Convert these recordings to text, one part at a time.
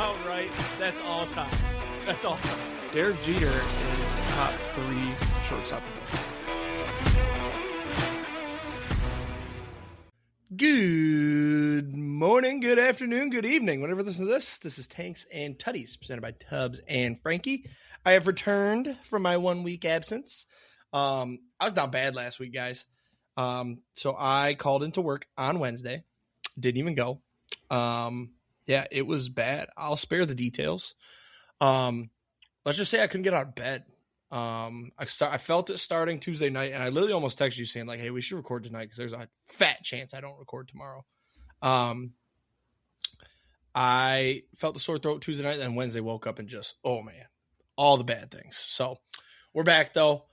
about right. That's all time. That's all time. Derek Jeter is top 3 shortstop. Good morning, good afternoon, good evening. Whenever you listen to this is Tanks and Tutties, presented by Tubbs and Frankie. I have returned from my 1 week absence. I was down bad last week, guys. So I called into work on Wednesday. Didn't even go. Yeah, it was bad. I'll spare the details. Let's just say I couldn't get out of bed. I felt it starting Tuesday night, and I literally almost texted you saying, like, hey, we should record tonight because there's a fat chance I don't record tomorrow. I felt the sore throat Tuesday night, and Wednesday woke up and just, oh, man, all the bad things. So we're back, though.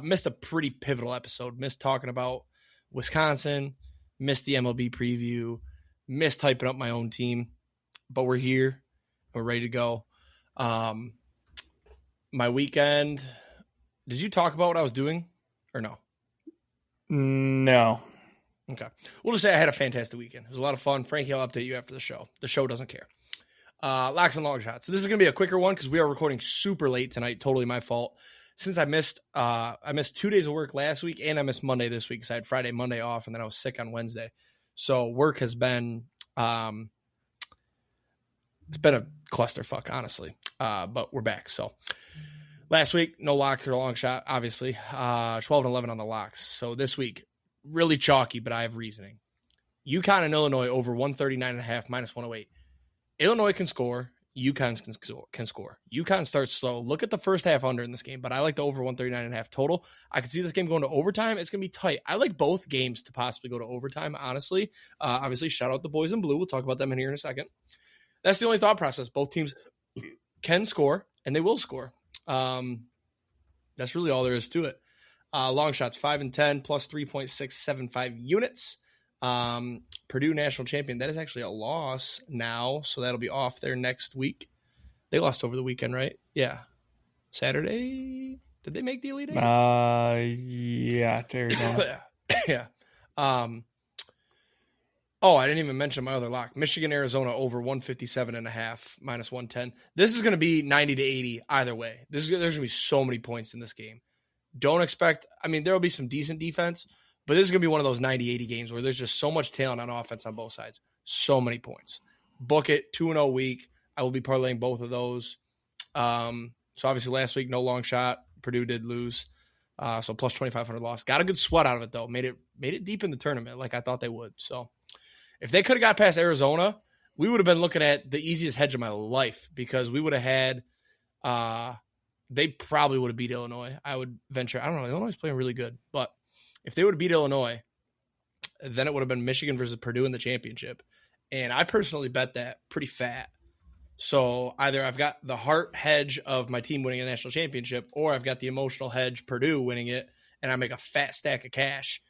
Missed a pretty pivotal episode. Missed talking about Wisconsin. Missed the MLB preview. Missed hyping up my own team. But we're here. We're ready to go. My weekend, did you talk about what I was doing or no? No. Okay. We'll just say I had a fantastic weekend. It was a lot of fun. Frankie, I'll update you after the show. The show doesn't care. Locks and Longshots. So this is going to be a quicker one because we are recording super late tonight. Totally my fault. Since I missed 2 days of work last week and I missed Monday this week because I had Friday, Monday off, and then I was sick on Wednesday. So work has been it's been a clusterfuck, honestly. But we're back. So last week, no lock or long shot, obviously. 12-11 on the locks. So this week, really chalky, but I have reasoning. UConn and Illinois over 139.5 minus 108. Illinois can score. UConn can score. UConn starts slow. Look at the first half under in this game, but I like the over 139.5 total. I can see this game going to overtime. It's going to be tight. I like both games to possibly go to overtime, honestly. Obviously, shout out the boys in blue. We'll talk about them in here in a second. That's the only thought process. Both teams can score, and they will score. That's really all there is to it. Long shots, 5-10, plus 3.675 units. Purdue national champion. That is actually a loss now, so that'll be off there next week. They lost over the weekend, right? Yeah. Saturday? Did they make the Elite Eight? Yeah, Arizona. Yeah. Oh, I didn't even mention my other lock. Michigan, Arizona over 157.5 minus 110. This is going to be 90 to 80 either way. There's going to be so many points in this game. Don't expect, there will be some decent defense, but this is going to be one of those 90-80 games where there's just so much talent on offense on both sides. So many points. Book it, 2-0 week. I will be parlaying both of those. So obviously last week, no long shot. Purdue did lose. So plus 2,500 loss. Got a good sweat out of it, though. Made it deep in the tournament like I thought they would. So if they could have got past Arizona, we would have been looking at the easiest hedge of my life because we would have had they probably would have beat Illinois. I would venture. I don't know. Illinois is playing really good. But if they would have beat Illinois, then it would have been Michigan versus Purdue in the championship. And I personally bet that pretty fat. So either I've got the heart hedge of my team winning a national championship, or I've got the emotional hedge Purdue winning it, and I make a fat stack of cash.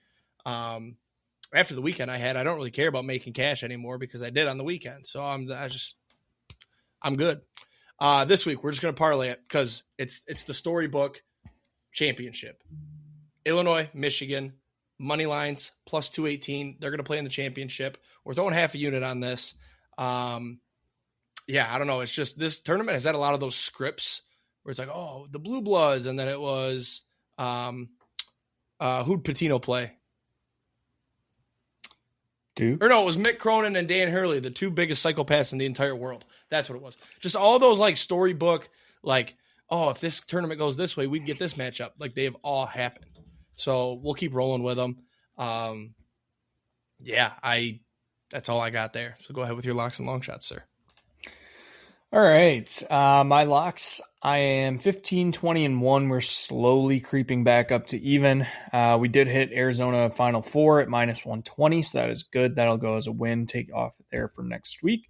After the weekend I don't really care about making cash anymore because I did on the weekend. So I'm good. This week we're just going to parlay it because it's the storybook championship. Illinois, Michigan, money lines plus 218. They're going to play in the championship. We're throwing half a unit on this. Yeah, I don't know. It's just this tournament has had a lot of those scripts where it's like, oh, the Blue Bloods, and then it was who'd Patino play? Duke? Or no, it was Mick Cronin and Dan Hurley, the two biggest psychopaths in the entire world. That's what it was. Just all those like storybook, like, oh, if this tournament goes this way, we'd get this matchup. Like they have all happened. So we'll keep rolling with them. That's all I got there. So go ahead with your locks and long shots, sir. All right. My locks, I am 15, 20, and 1. We're slowly creeping back up to even. We did hit Arizona Final Four at minus 120, so that is good. That'll go as a win. Take off there for next week.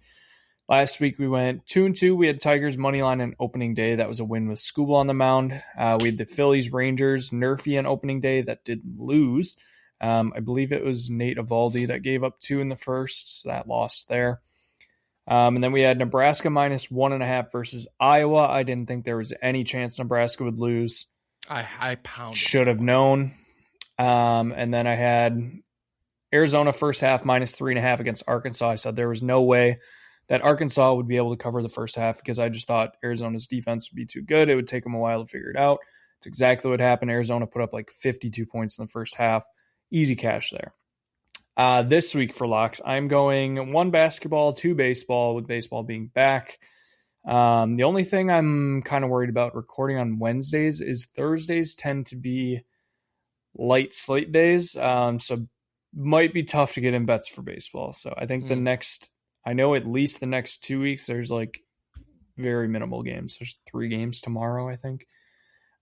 Last week we went 2-2. We had Tigers money line on opening day. That was a win with Skubal on the mound. We had the Phillies Rangers Nerfy on opening day. That didn't lose. I believe it was Nate Eovaldi that gave up 2 in the first, so that lost there. And then we had Nebraska minus 1.5 versus Iowa. I didn't think there was any chance Nebraska would lose. I pounded. Should have known. And then I had Arizona first half minus 3.5 against Arkansas. I said there was no way that Arkansas would be able to cover the first half because I just thought Arizona's defense would be too good. It would take them a while to figure it out. It's exactly what happened. Arizona put up like 52 points in the first half. Easy cash there. This week for locks, I'm going 1 basketball, 2 baseball, with baseball being back. The only thing I'm kind of worried about recording on Wednesdays is Thursdays tend to be light slate days. So might be tough to get in bets for baseball. So I think I know at least the next 2 weeks, there's like very minimal games. There's 3 games tomorrow, I think.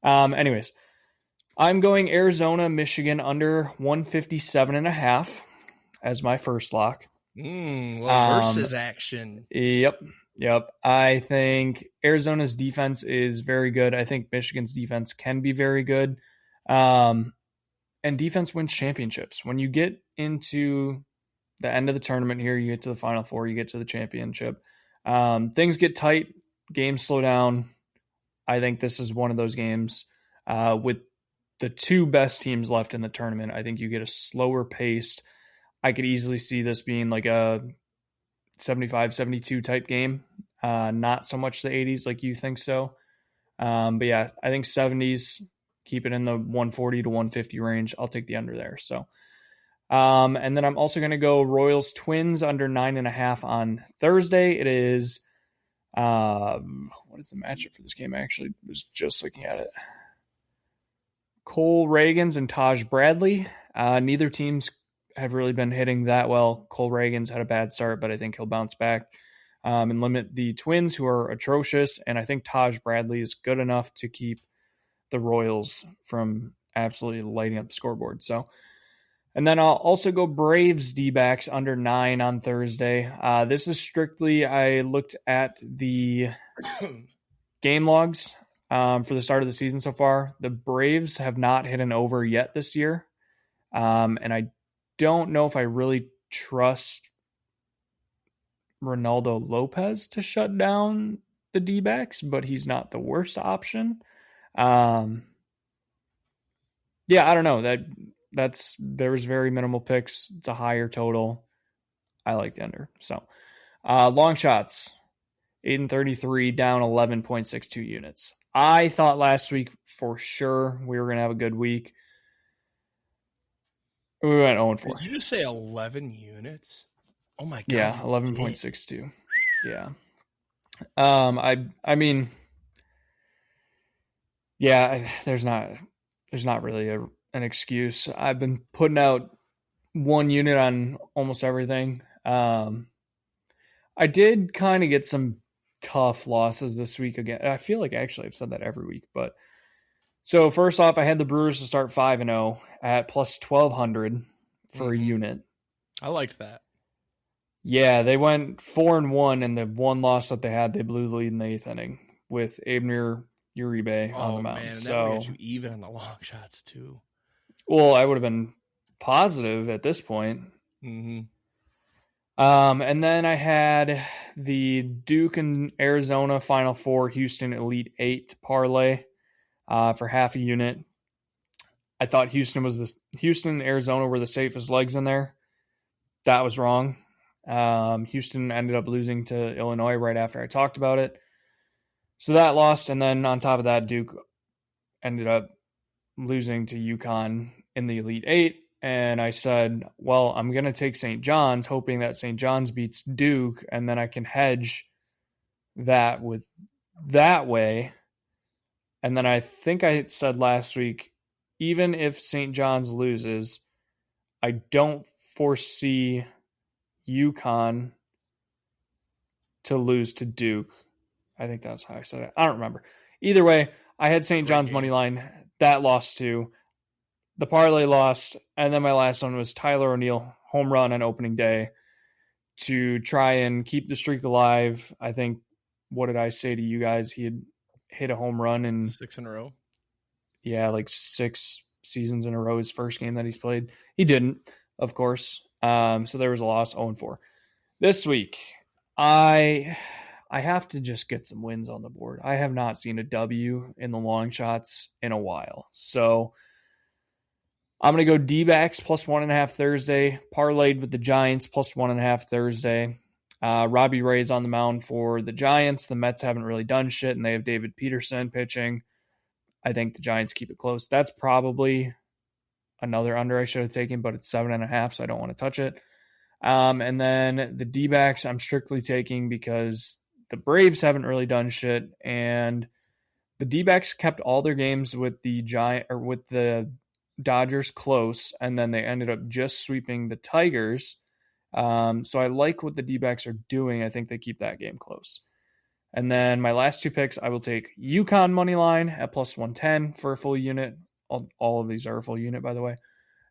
Anyways, I'm going Arizona, Michigan under 157.5 as my first lock. Versus action. Yep. I think Arizona's defense is very good. I think Michigan's defense can be very good. And defense wins championships. When you get into the end of the tournament here, you get to the Final Four, you get to the championship. Things get tight, games slow down. I think this is one of those games with the 2 best teams left in the tournament. I think you get a slower paced. I could easily see this being like a 75-72 type game. Not so much the 80s like you think so. But yeah, I think 70s, keep it in the 140 to 150 range. I'll take the under there. So, and then I'm also going to go Royals Twins under 9.5 on Thursday. It is, what is the matchup for this game? I actually was just looking at it. Cole Reagans and Taj Bradley. Neither teams have really been hitting that well. Cole Reagans had a bad start, but I think he'll bounce back and limit the Twins, who are atrocious. And I think Taj Bradley is good enough to keep the Royals from absolutely lighting up the scoreboard. So, and then I'll also go Braves D-backs under 9 on Thursday. This is strictly, I looked at the game logs for the start of the season so far. The Braves have not hit an over yet this year. And I don't know if I really trust Ronaldo Lopez to shut down the D-backs, but he's not the worst option. Yeah, I don't know. There was very minimal picks. It's a higher total. I like the under. So, long shots, 8-33, down 11.62 units. I thought last week for sure we were going to have a good week. We went 0-4. Did you just say 11 units? Oh my god. Yeah, 11.62. Yeah. I mean, yeah, there's not really an excuse. I've been putting out 1 unit on almost everything. I did kind of get some tough losses this week again. I feel like actually I've said that every week, but so first off, I had the Brewers to start 5-0 at plus 1,200 for a unit. I liked that. Yeah, they went 4-1, and the one loss that they had, they blew the lead in the 8th inning with Abner Uribe on the mound. Man, so that would get you even on the long shots too. Well, I would have been positive at this point. Mm-hmm. And then I had the Duke and Arizona Final Four, Houston Elite 8 parlay for half a unit. I thought Houston and Arizona were the safest legs in there. That was wrong. Houston ended up losing to Illinois right after I talked about it. So that lost. And then on top of that, Duke ended up losing to UConn in the Elite 8. And I said, well, I'm going to take St. John's, hoping that St. John's beats Duke, and then I can hedge that with that way. And then I think I said last week, even if St. John's loses, I don't foresee UConn to lose to Duke. I think that's how I said it. I don't remember. Either way, I had St. John's money line. That lost too. The parlay lost. And then my last one was Tyler O'Neill, home run on opening day to try and keep the streak alive. I think, what did I say to you guys? He had hit a home run in 6 in a row. Yeah, like 6 seasons in a row, his first game that he's played. He didn't, of course. So there was a loss, 0-4. This week, I have to just get some wins on the board. I have not seen a W in the long shots in a while. So I'm going to go D-backs plus 1.5 Thursday, parlayed with the Giants plus 1.5 Thursday. Robbie Ray's on the mound for the Giants. The Mets haven't really done shit, and they have David Peterson pitching. I think the Giants keep it close. That's probably another under I should have taken, but it's 7.5, so I don't want to touch it. And then the D-backs I'm strictly taking because the Braves haven't really done shit, and the D-backs kept all their games with the Dodgers close, and then they ended up just sweeping the Tigers. So I like what the D-backs are doing. I think they keep that game close. And then my last two picks, I will take UConn money line at plus 110 for a full unit. All of these are a full unit, by the way.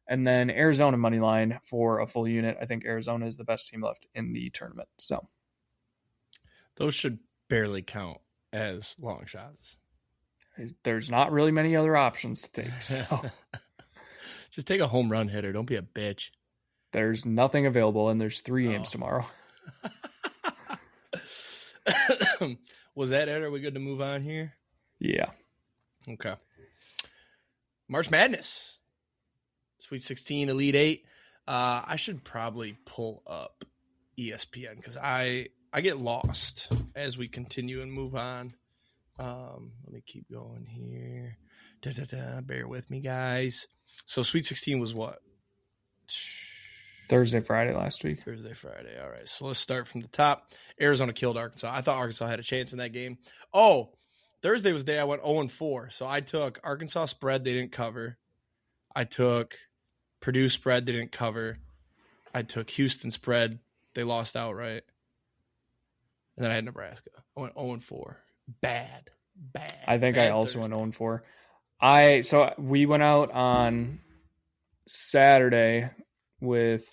And then Arizona money line for a full unit. I think Arizona is the best team left in the tournament. So those should barely count as long shots. There's not really many other options to take. So just take a home run hitter. Don't be a bitch. There's nothing available, and there's 3 games tomorrow. Was that it? Are we good to move on here? Yeah. Okay. March Madness. Sweet 16, Elite 8. I should probably pull up ESPN because I get lost as we continue and move on. Let me keep going here. Bear with me, guys. So Sweet 16 was what? Thursday, Friday last week. Thursday, Friday. All right. So let's start from the top. Arizona killed Arkansas. I thought Arkansas had a chance in that game. Oh, Thursday was the day I went 0-4. So I took Arkansas spread. They didn't cover. I took Purdue spread. They didn't cover. I took Houston spread. They lost outright. And then I had Nebraska. I went 0-4. Bad. I think bad I also Thursday. went 0-4. So we went out on Saturday with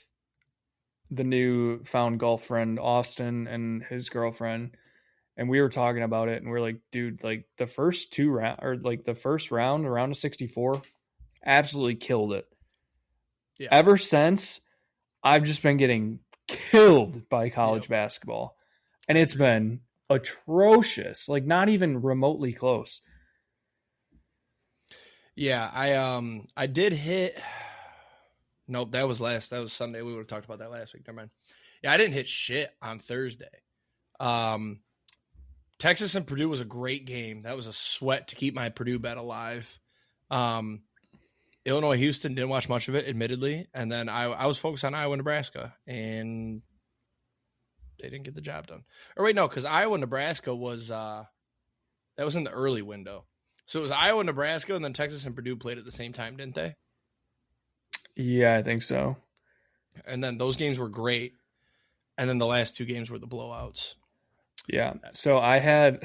the new found golf friend Austin and his girlfriend, and we were talking about it, and we're like, dude, like the first round, a round of 64, absolutely killed it. Yeah. Ever since, I've just been getting killed by college basketball, and it's been atrocious, like not even remotely close. Yeah, I did hit. Nope, that was Sunday. We would have talked about that last week. Never mind. Yeah, I didn't hit shit on Thursday. Texas and Purdue was a great game. That was a sweat to keep my Purdue bet alive. Illinois, Houston, didn't watch much of it, admittedly. And then I was focused on Iowa, Nebraska, and they didn't get the job done. Or wait, no, because Iowa, Nebraska was that was in the early window. So it was Iowa, Nebraska, and then Texas and Purdue played at the same time, didn't they? Yeah, I think so. And then those games were great. And then the last 2 games were the blowouts. Yeah. So I had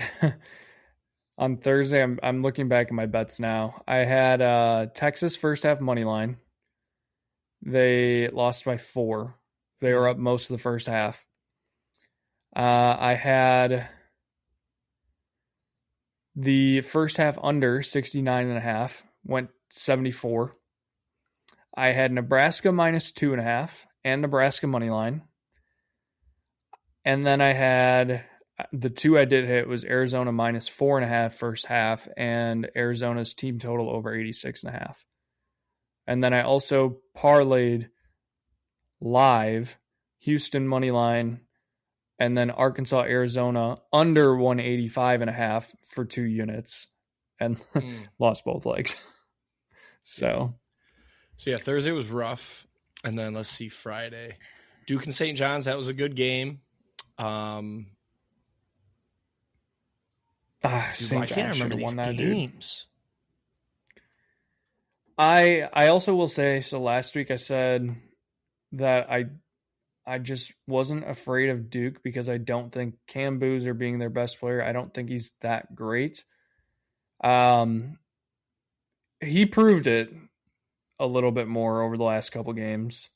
on Thursday, I'm looking back at my bets now. I had Texas first half money line. They lost by 4. They were up most of the first half. I had the first half under 69.5, went 74. I had Nebraska minus 2.5 and Nebraska money line. And then I had the 2 I did hit was Arizona minus 4.5 first half and Arizona's team total over 86.5. And then I also parlayed live Houston money line and then Arkansas, Arizona under 185.5 for 2 units and lost both legs. So yeah, Thursday was rough. And then let's see, Friday. Duke and St. John's, that was a good game. I can't remember these games. I also will say, so last week I said that I just wasn't afraid of Duke because I don't think Cam Boozer being their best player, I don't think he's that great. He proved it a little bit more over the last couple games.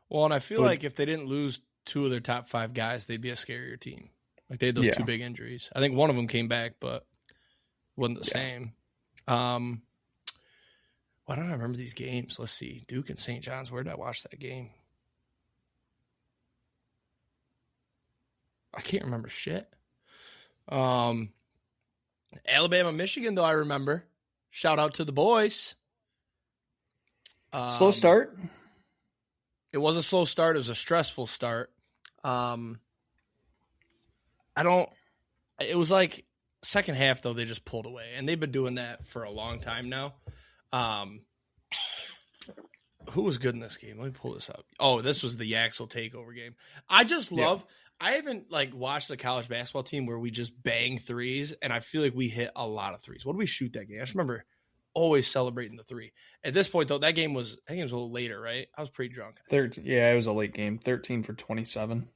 Well, and I feel like if they didn't lose 2 of their top 5 guys, they'd be a scarier team. Like they had those 2 big injuries. I think one of them came back, but wasn't the same. Why don't I remember these games? Let's see. Duke and St. John's. Where did I watch that game? I can't remember shit. Alabama, Michigan, though, I remember. Shout out to the boys. Slow start? It was a slow start. It was a stressful start. I don't. It was like second half though they just pulled away, and they've been doing that for a long time now. Who was good in this game? Let me pull this up. Oh, this was the Yaxel takeover game. I just love. Yeah. I haven't like watched a college basketball team where we just bang threes, and I feel like we hit a lot of threes. What did we shoot that game? I just remember always celebrating the three. At this point, though, that game was a little later, right? I was pretty drunk. 13, yeah, it was a late game. 13 for 27.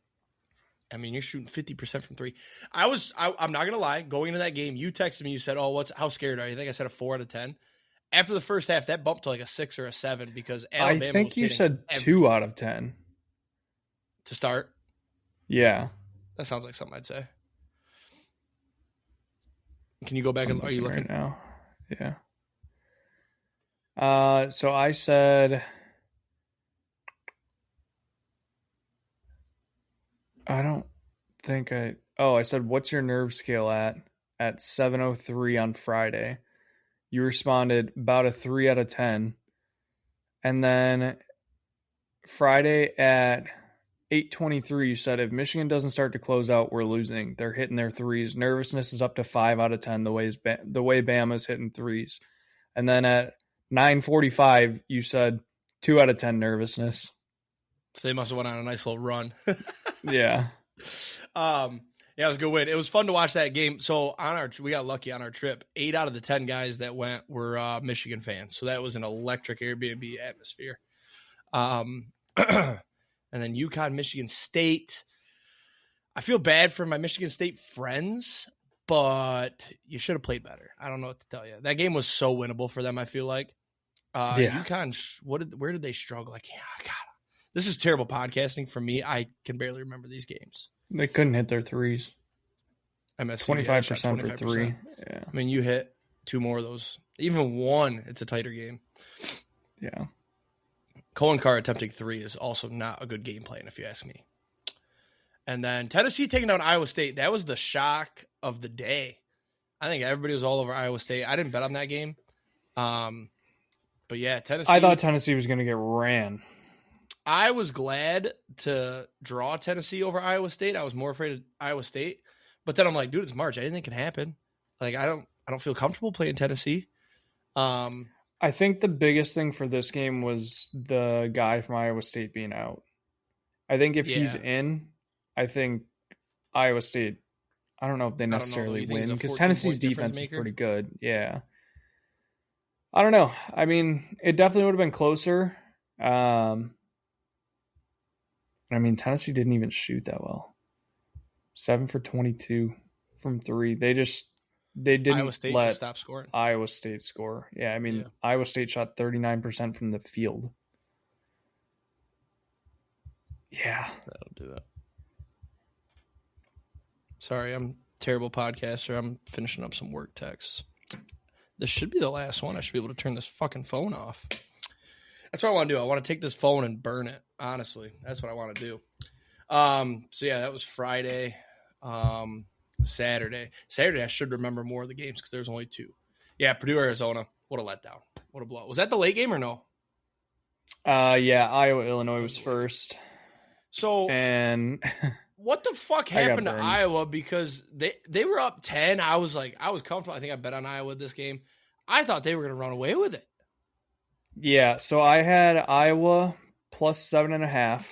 I mean, you're shooting 50% from three. I'm not gonna lie. Going into that game, you texted me. You said, "Oh, how scared are you?" I think I said a 4 out of 10. After the first half, that bumped to like a 6 or a 7 because Alabama. I think you said 2 out of 10 to start. Yeah, that sounds like something I'd say. Can you go back and are you looking right now? Yeah. So I said. I don't think I said, what's your nerve scale at 7:03 on Friday? You responded about a 3 out of 10. And then Friday at 8:23, you said, if Michigan doesn't start to close out, we're losing. They're hitting their threes. Nervousness is up to 5 out of 10 the way Bama's hitting threes. And then at 9:45, you said 2 out of 10 nervousness. So they must have went on a nice little run. Yeah. Yeah, it was a good win. It was fun to watch that game. So we got lucky on our trip. 8 out of the 10 guys that went were Michigan fans. So that was an electric Airbnb atmosphere. And then UConn, Michigan State. I feel bad for my Michigan State friends, but you should have played better. I don't know what to tell you. That game was so winnable for them, I feel like. UConn, where did they struggle? Like, God. This is terrible podcasting for me. I can barely remember these games. They couldn't hit their threes. MSU 25% for 3. Yeah. I mean, you hit 2 more of those. Even 1, it's a tighter game. Yeah. Colin Carr attempting 3 is also not a good game plan, if you ask me. And then Tennessee taking down Iowa State. That was the shock of the day. I think everybody was all over Iowa State. I didn't bet on that game. But yeah, Tennessee. I thought Tennessee was going to get ran. I was glad to draw Tennessee over Iowa State. I was more afraid of Iowa State, but then I'm like, dude, it's March. Anything can happen. Like, I don't feel comfortable playing Tennessee. I think the biggest thing for this game was the guy from Iowa State being out. I think if he's in, I think Iowa State. I don't know if they necessarily win because Tennessee's defense is pretty good. Yeah. I don't know. I mean, it definitely would have been closer. I mean, Tennessee didn't even shoot that well. 7 for 22 from 3. They didn't Iowa State let just stop scoring. Iowa State score. Yeah, I mean, Iowa State shot 39% from the field. Yeah. That'll do it. Sorry, I'm a terrible podcaster. I'm finishing up some work texts. This should be the last one. I should be able to turn this fucking phone off. That's what I want to do. I want to take this phone and burn it. Honestly, that's what I want to do. So yeah, that was Friday. Saturday, I should remember more of the games because there's only 2. Yeah, Purdue, Arizona. What a letdown. What a blow. Was that the late game or no? Yeah, Iowa, Illinois was first. So and what the fuck happened to Iowa? Because they were up 10. I was comfortable. I think I bet on Iowa this game. I thought they were going to run away with it. Yeah, so I had Iowa plus 7.5.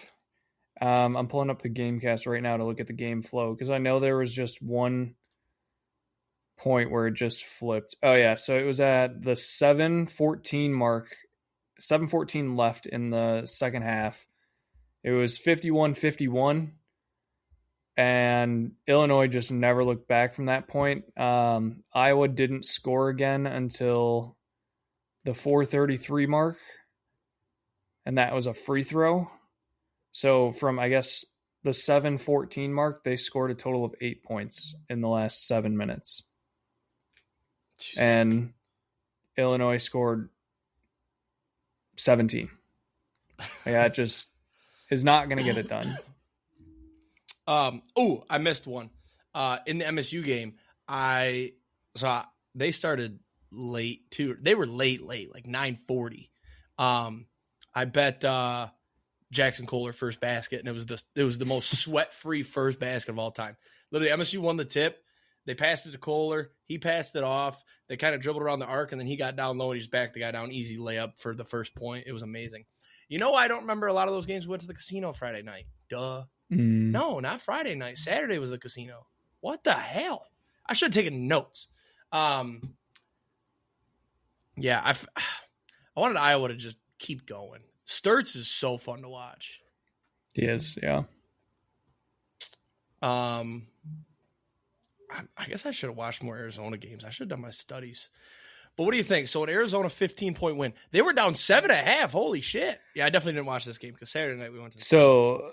I'm pulling up the Gamecast right now to look at the game flow because I know there was just one point where it just flipped. Oh yeah, so it was at the 7:14 mark, 7:14 left in the second half. It was 51-51, and Illinois just never looked back from that point. Iowa didn't score again until the 4:33 mark, and that was a free throw. So from, I guess, the 7:14 mark, they scored a total of 8 points in the last 7 minutes. And Illinois scored 17. Yeah, it just is not going to get it done. I missed one. In the MSU game, they started late too. They were late, like 9:40. I bet Jackson Kohler first basket, and it was the most sweat-free first basket of all time. Literally, MSU won the tip. They passed it to Kohler. He passed it off. They kind of dribbled around the arc, and then he got down low, and he just backed the guy down. Easy layup for the first point. It was amazing. I don't remember a lot of those games. We went to the casino Friday night. Duh. No, not Friday night. Saturday was the casino. What the hell? I should have taken notes. Yeah, I wanted Iowa to just keep going. Sturts is so fun to watch. He is, yeah. I guess I should have watched more Arizona games. I should have done my studies. But what do you think? So an Arizona 15-point win. They were down 7.5. Holy shit. Yeah, I definitely didn't watch this game because Saturday night we went to So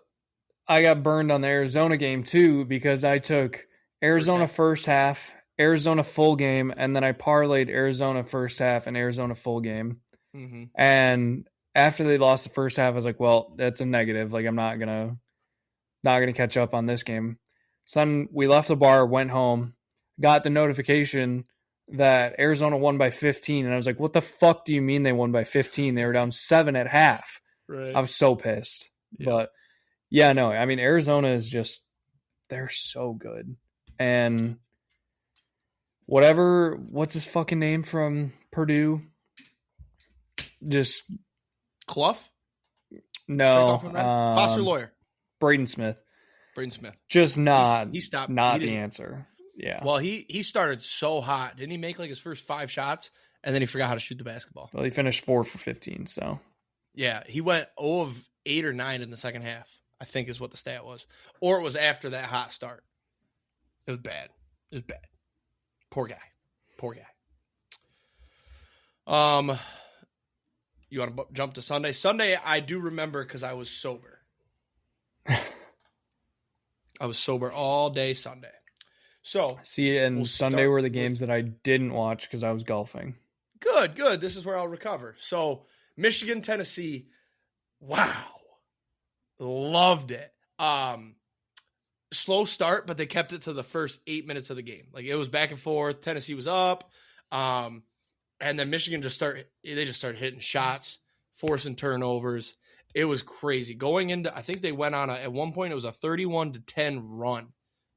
I got burned on the Arizona game too because I took Arizona first half, Arizona full game, and then I parlayed Arizona first half and Arizona full game. Mm-hmm. And after they lost the first half, I was like, well, that's a negative. Like, I'm not gonna catch up on this game. So then we left the bar, went home, got the notification that Arizona won by 15. And I was like, what the fuck do you mean they won by 15? They were down 7 at half. Right. I was so pissed. Yeah. But yeah, no, I mean, Arizona is just, they're so good. And what's his fucking name from Purdue? Just Clough? No. Foster Lawyer. Braden Smith. Just He stopped. Not the answer. Yeah. Well, he started so hot. Didn't he make like his first 5 shots and then he forgot how to shoot the basketball? Well, he finished 4 for 15. So yeah, he went 0 of 8 or 9 in the second half, I think is what the stat was. Or it was after that hot start. It was bad. Poor guy. You want to jump to Sunday? Sunday, I do remember because I was sober. I was sober all day Sunday. So see, and Sunday were the games that I didn't watch because I was golfing. Good. This is where I'll recover. So Michigan, Tennessee. Wow. Loved it. Slow start, but they kept it to the first 8 minutes of the game. Like it was back and forth. Tennessee was up. And then Michigan just started hitting shots, forcing turnovers. It was crazy. Going into, I think they went on at one point, it was a 31-10 run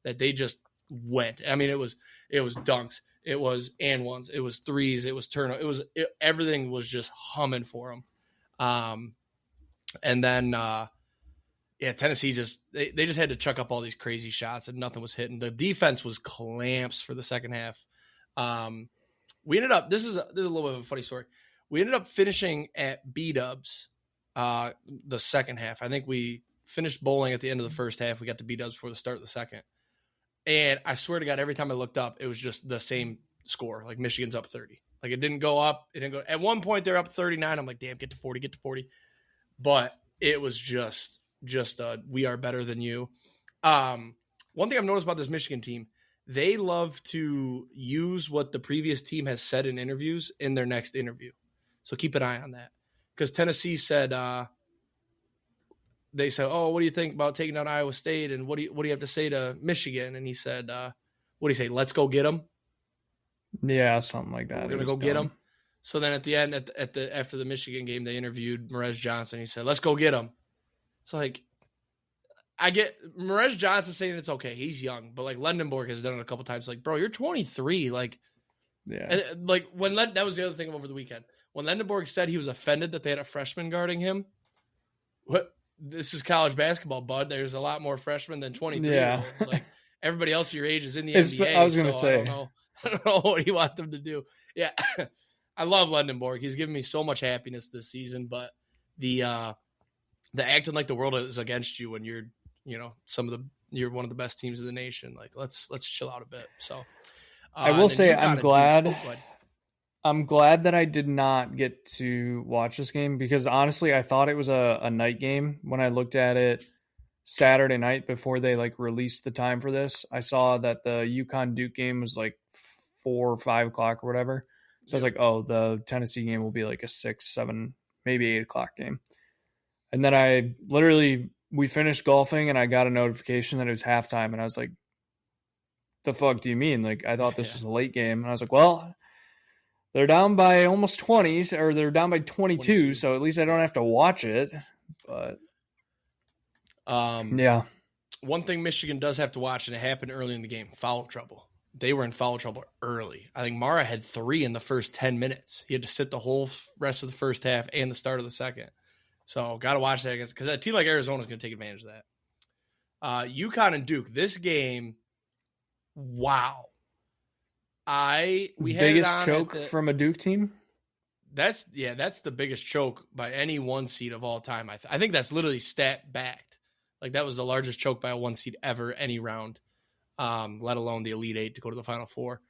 that they just went. I mean, it was dunks. It was and ones. It was threes. It was turnovers. Everything was just humming for them. And then, Tennessee they just had to chuck up all these crazy shots and nothing was hitting. The defense was clamps for the second half. We ended up, this is a little bit of a funny story. We ended up finishing at B-dubs the second half. I think we finished bowling at the end of the first half. We got to B-dubs before the start of the second. And I swear to God, every time I looked up, it was just the same score. Like Michigan's up 30. Like it didn't go up. It didn't go. At one point, they're up 39. I'm like, damn, get to 40. But it was just we are better than you. One thing I've noticed about this Michigan team, they love to use what the previous team has said in interviews in their next interview. So keep an eye on that. Because Tennessee said, they said, oh, what do you think about taking down Iowa State? And what do you have to say to Michigan? And he said, what do you say? Let's go get them. Yeah, something like that. We're going to go get them. So then at the end, after the Michigan game, they interviewed Merez Johnson. He said, let's go get them. It's like, I get Merez Johnson saying it's okay. He's young, but like Lendenborg has done it a couple times. Like, bro, you're 23. Like, yeah. And like when that was the other thing over the weekend. When Lendenborg said he was offended that they had a freshman guarding him, what? This is college basketball, bud. There's a lot more freshmen than 23. Yeah. Like everybody else your age is in the NBA. I was going to say. I don't know what you want them to do. Yeah. I love Lendenborg. He's given me so much happiness this season, but the acting like the world is against you when you're, you're one of the best teams in the nation. Like let's chill out a bit. So I will say I'm glad that I did not get to watch this game because honestly, I thought it was a night game when I looked at it Saturday night before they like released the time for this. I saw that the UConn Duke game was like 4 or 5 o'clock or whatever. So I was like, oh, the Tennessee game will be like a 6, 7, maybe 8 o'clock game. And then we finished golfing and I got a notification that it was halftime. And I was like, the fuck do you mean? Like, I thought this was a late game. And I was like, well, they're down by almost 20 or they're down by 22. So at least I don't have to watch it. But Yeah. One thing Michigan does have to watch, and it happened early in the game, foul trouble. They were in foul trouble early. I think Mara had 3 in the first 10 minutes. He had to sit the whole rest of the first half and the start of the second. So got to watch that because a team like Arizona is going to take advantage of that. UConn and Duke, this game, wow. We had biggest choke from a Duke team? That's the biggest choke by any 1 seed of all time. I think that's literally stat backed. Like that was the largest choke by a 1 seed ever, any round, let alone the Elite 8 to go to the Final Four.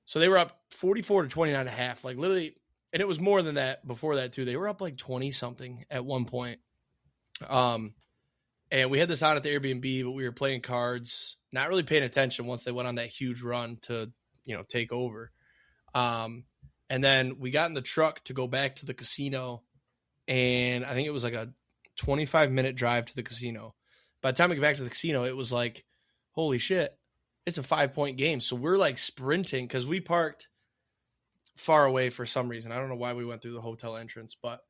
So they were up 44 to 29.5, like literally, and it was more than that before that too. They were up like 20 something at one point. And we had this on at the Airbnb, but we were playing cards, not really paying attention once they went on that huge run to, take over. And then we got in the truck to go back to the casino, and I think it was like a 25-minute drive to the casino. By the time we get back to the casino, it was like, holy shit, it's a 5-point game. So we're like sprinting because we parked far away for some reason. I don't know why we went through the hotel entrance, but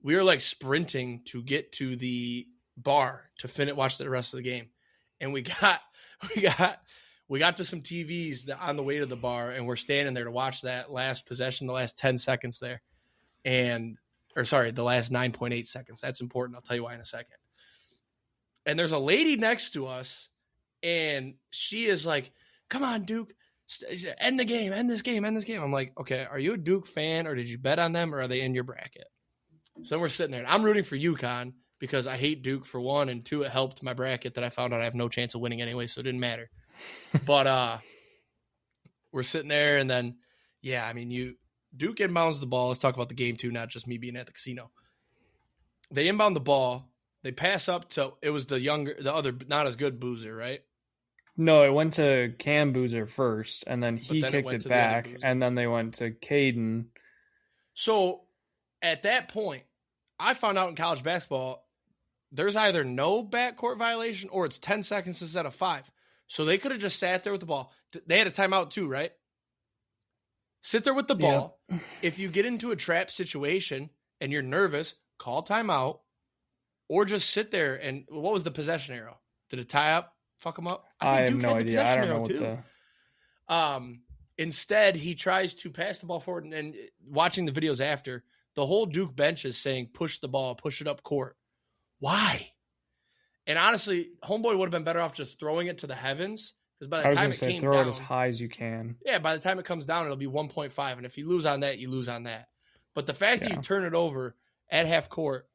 we were like sprinting to get to the bar to watch the rest of the game. And we got to some TVs on the way to the bar, and we're standing there to watch that last possession, the last 10 seconds there. The last 9.8 seconds. That's important. I'll tell you why in a second. And there's a lady next to us, and she is like, come on, Duke, end the game, end this game. I'm like, okay, are you a Duke fan, or did you bet on them, or are they in your bracket? So we're sitting there, and I'm rooting for UConn because I hate Duke for 1, and 2, it helped my bracket that I found out I have no chance of winning anyway, so it didn't matter. But we're sitting there, and then, Duke inbounds the ball. Let's talk about the game too, not just me being at the casino. They inbound the ball. They pass up to, it was the other, not as good Boozer, right? No, it went to Cam Boozer first, and then he kicked it back, and then they went to Caden. So at that point, I found out in college basketball, there's either no backcourt violation or it's 10 seconds instead of 5. So they could have just sat there with the ball. They had a timeout too, right? Sit there with the ball. Yeah. If you get into a trap situation and you're nervous, call timeout, or just sit there. And what was the possession arrow? Did it tie up? Fuck him up? I have no idea. I don't know what Instead, he tries to pass the ball forward, and watching the videos after, the whole Duke bench is saying, push the ball, push it up court. Why? And honestly, homeboy would have been better off just throwing it to the heavens. Because by the time it came down, throw it as high as you can. Yeah, by the time it comes down, it'll be 1.5. And if you lose on that, you lose on that. But the fact that you turn it over at half court,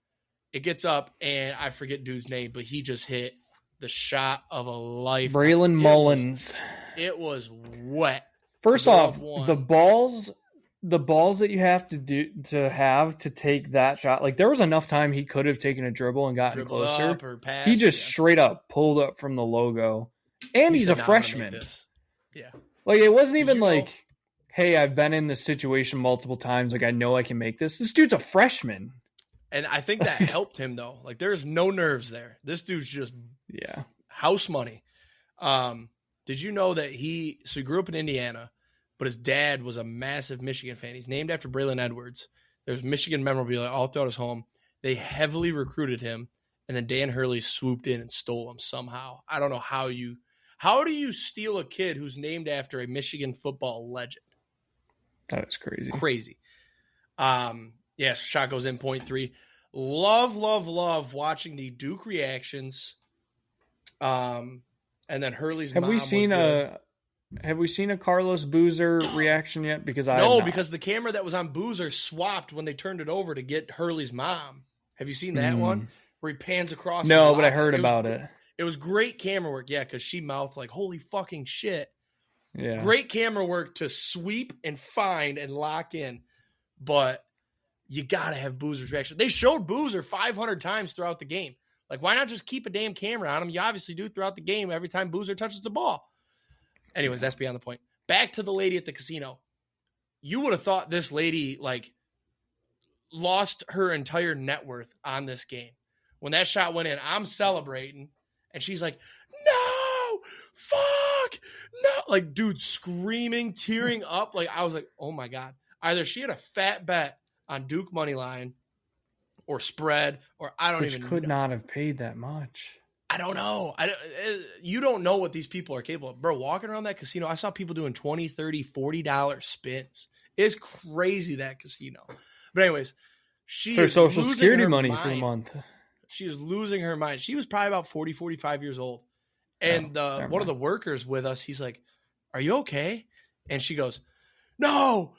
it gets up, and I forget dude's name, but he just hit the shot of a lifetime. Braylon Mullins. It was wet. First off, the balls that you have to take that shot, like there was enough time he could have taken a dribble and gotten closer. He just straight up pulled up from the logo. And he's a freshman. Yeah. Like, it wasn't even like, hey, I've been in this situation multiple times. Like, I know I can make this. This dude's a freshman. And I think that helped him, though. Like, there's no nerves there. This dude's just house money. Did you know that he grew up in Indiana, but his dad was a massive Michigan fan. He's named after Braylon Edwards. There's Michigan memorabilia all throughout his home. They heavily recruited him, and then Dan Hurley swooped in and stole him somehow. I don't know how do you steal a kid who's named after a Michigan football legend? That is crazy. Crazy. So shot goes in, 0.3. Love watching the Duke reactions. And then Hurley's mom was good. Have we seen a Carlos Boozer reaction yet? Because because the camera that was on Boozer swapped when they turned it over to get Hurley's mom. Have you seen that one? Where he pans across. No, but I heard about it. It was great camera work. Yeah, because she mouthed like, holy fucking shit. Yeah. Great camera work to sweep and find and lock in. But you got to have Boozer's reaction. They showed Boozer 500 times throughout the game. Like, why not just keep a damn camera on him? You obviously do throughout the game every time Boozer touches the ball. Anyways, that's beyond the point. Back to the lady at the casino. You would have thought this lady, like, lost her entire net worth on this game. When that shot went in, I'm celebrating, and she's like, no, fuck, no. Like, dude, screaming, tearing up. Like, I was like, oh, my God. Either she had a fat bet on Duke money line, or spread, or I don't Which even could know. not have paid that much. I don't know. You don't know what these people are capable of. Bro, walking around that casino, I saw people doing $20, $30, $40 spins. It's crazy, that casino. But anyways, she For is Social losing Security her money mind. for the month. She is losing her mind. She was probably about 40, 45 years old. And one of the workers with us, he's like, "Are you okay?" And she goes, No,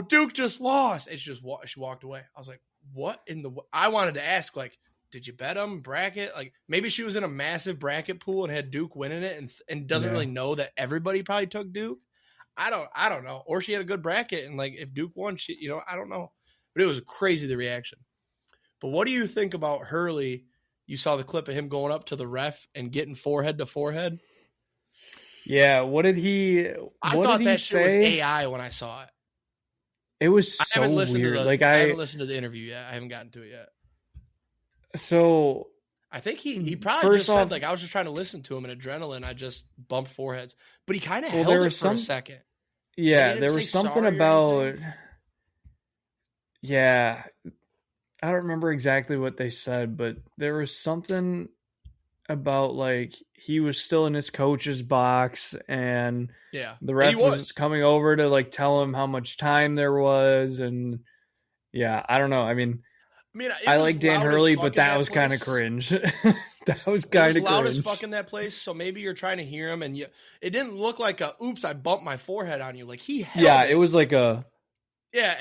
Duke just lost. And she walked away. I was like, what in the – I wanted to ask, like, did you bet them, bracket? Like, maybe she was in a massive bracket pool and had Duke winning it and doesn't really know that everybody probably took Duke. I don't know. Or she had a good bracket and, like, if Duke won, she, I don't know. But it was crazy, the reaction. But what do you think about Hurley? You saw the clip of him going up to the ref and getting forehead to forehead. Yeah, what did he say? I thought that shit was AI when I saw it. It was so I haven't listened weird. I haven't listened to the interview yet. I haven't gotten to it yet. So I think he probably just said, like, I was just trying to listen to him in adrenaline. I just bumped foreheads. But he kind of held it for a second. Yeah, there was something about – yeah, I don't remember exactly what they said, but there was something about, like, he was still in his coach's box and the ref was coming over to, like, tell him how much time there was. And, yeah, I don't know. I mean, I like Dan Hurley, but that was kind of cringe. That was kind of cringe. It was loud as fuck in that place, so maybe you're trying to hear him, and it didn't look like a, oops, I bumped my forehead on you. Like, he held it was like a... Yeah.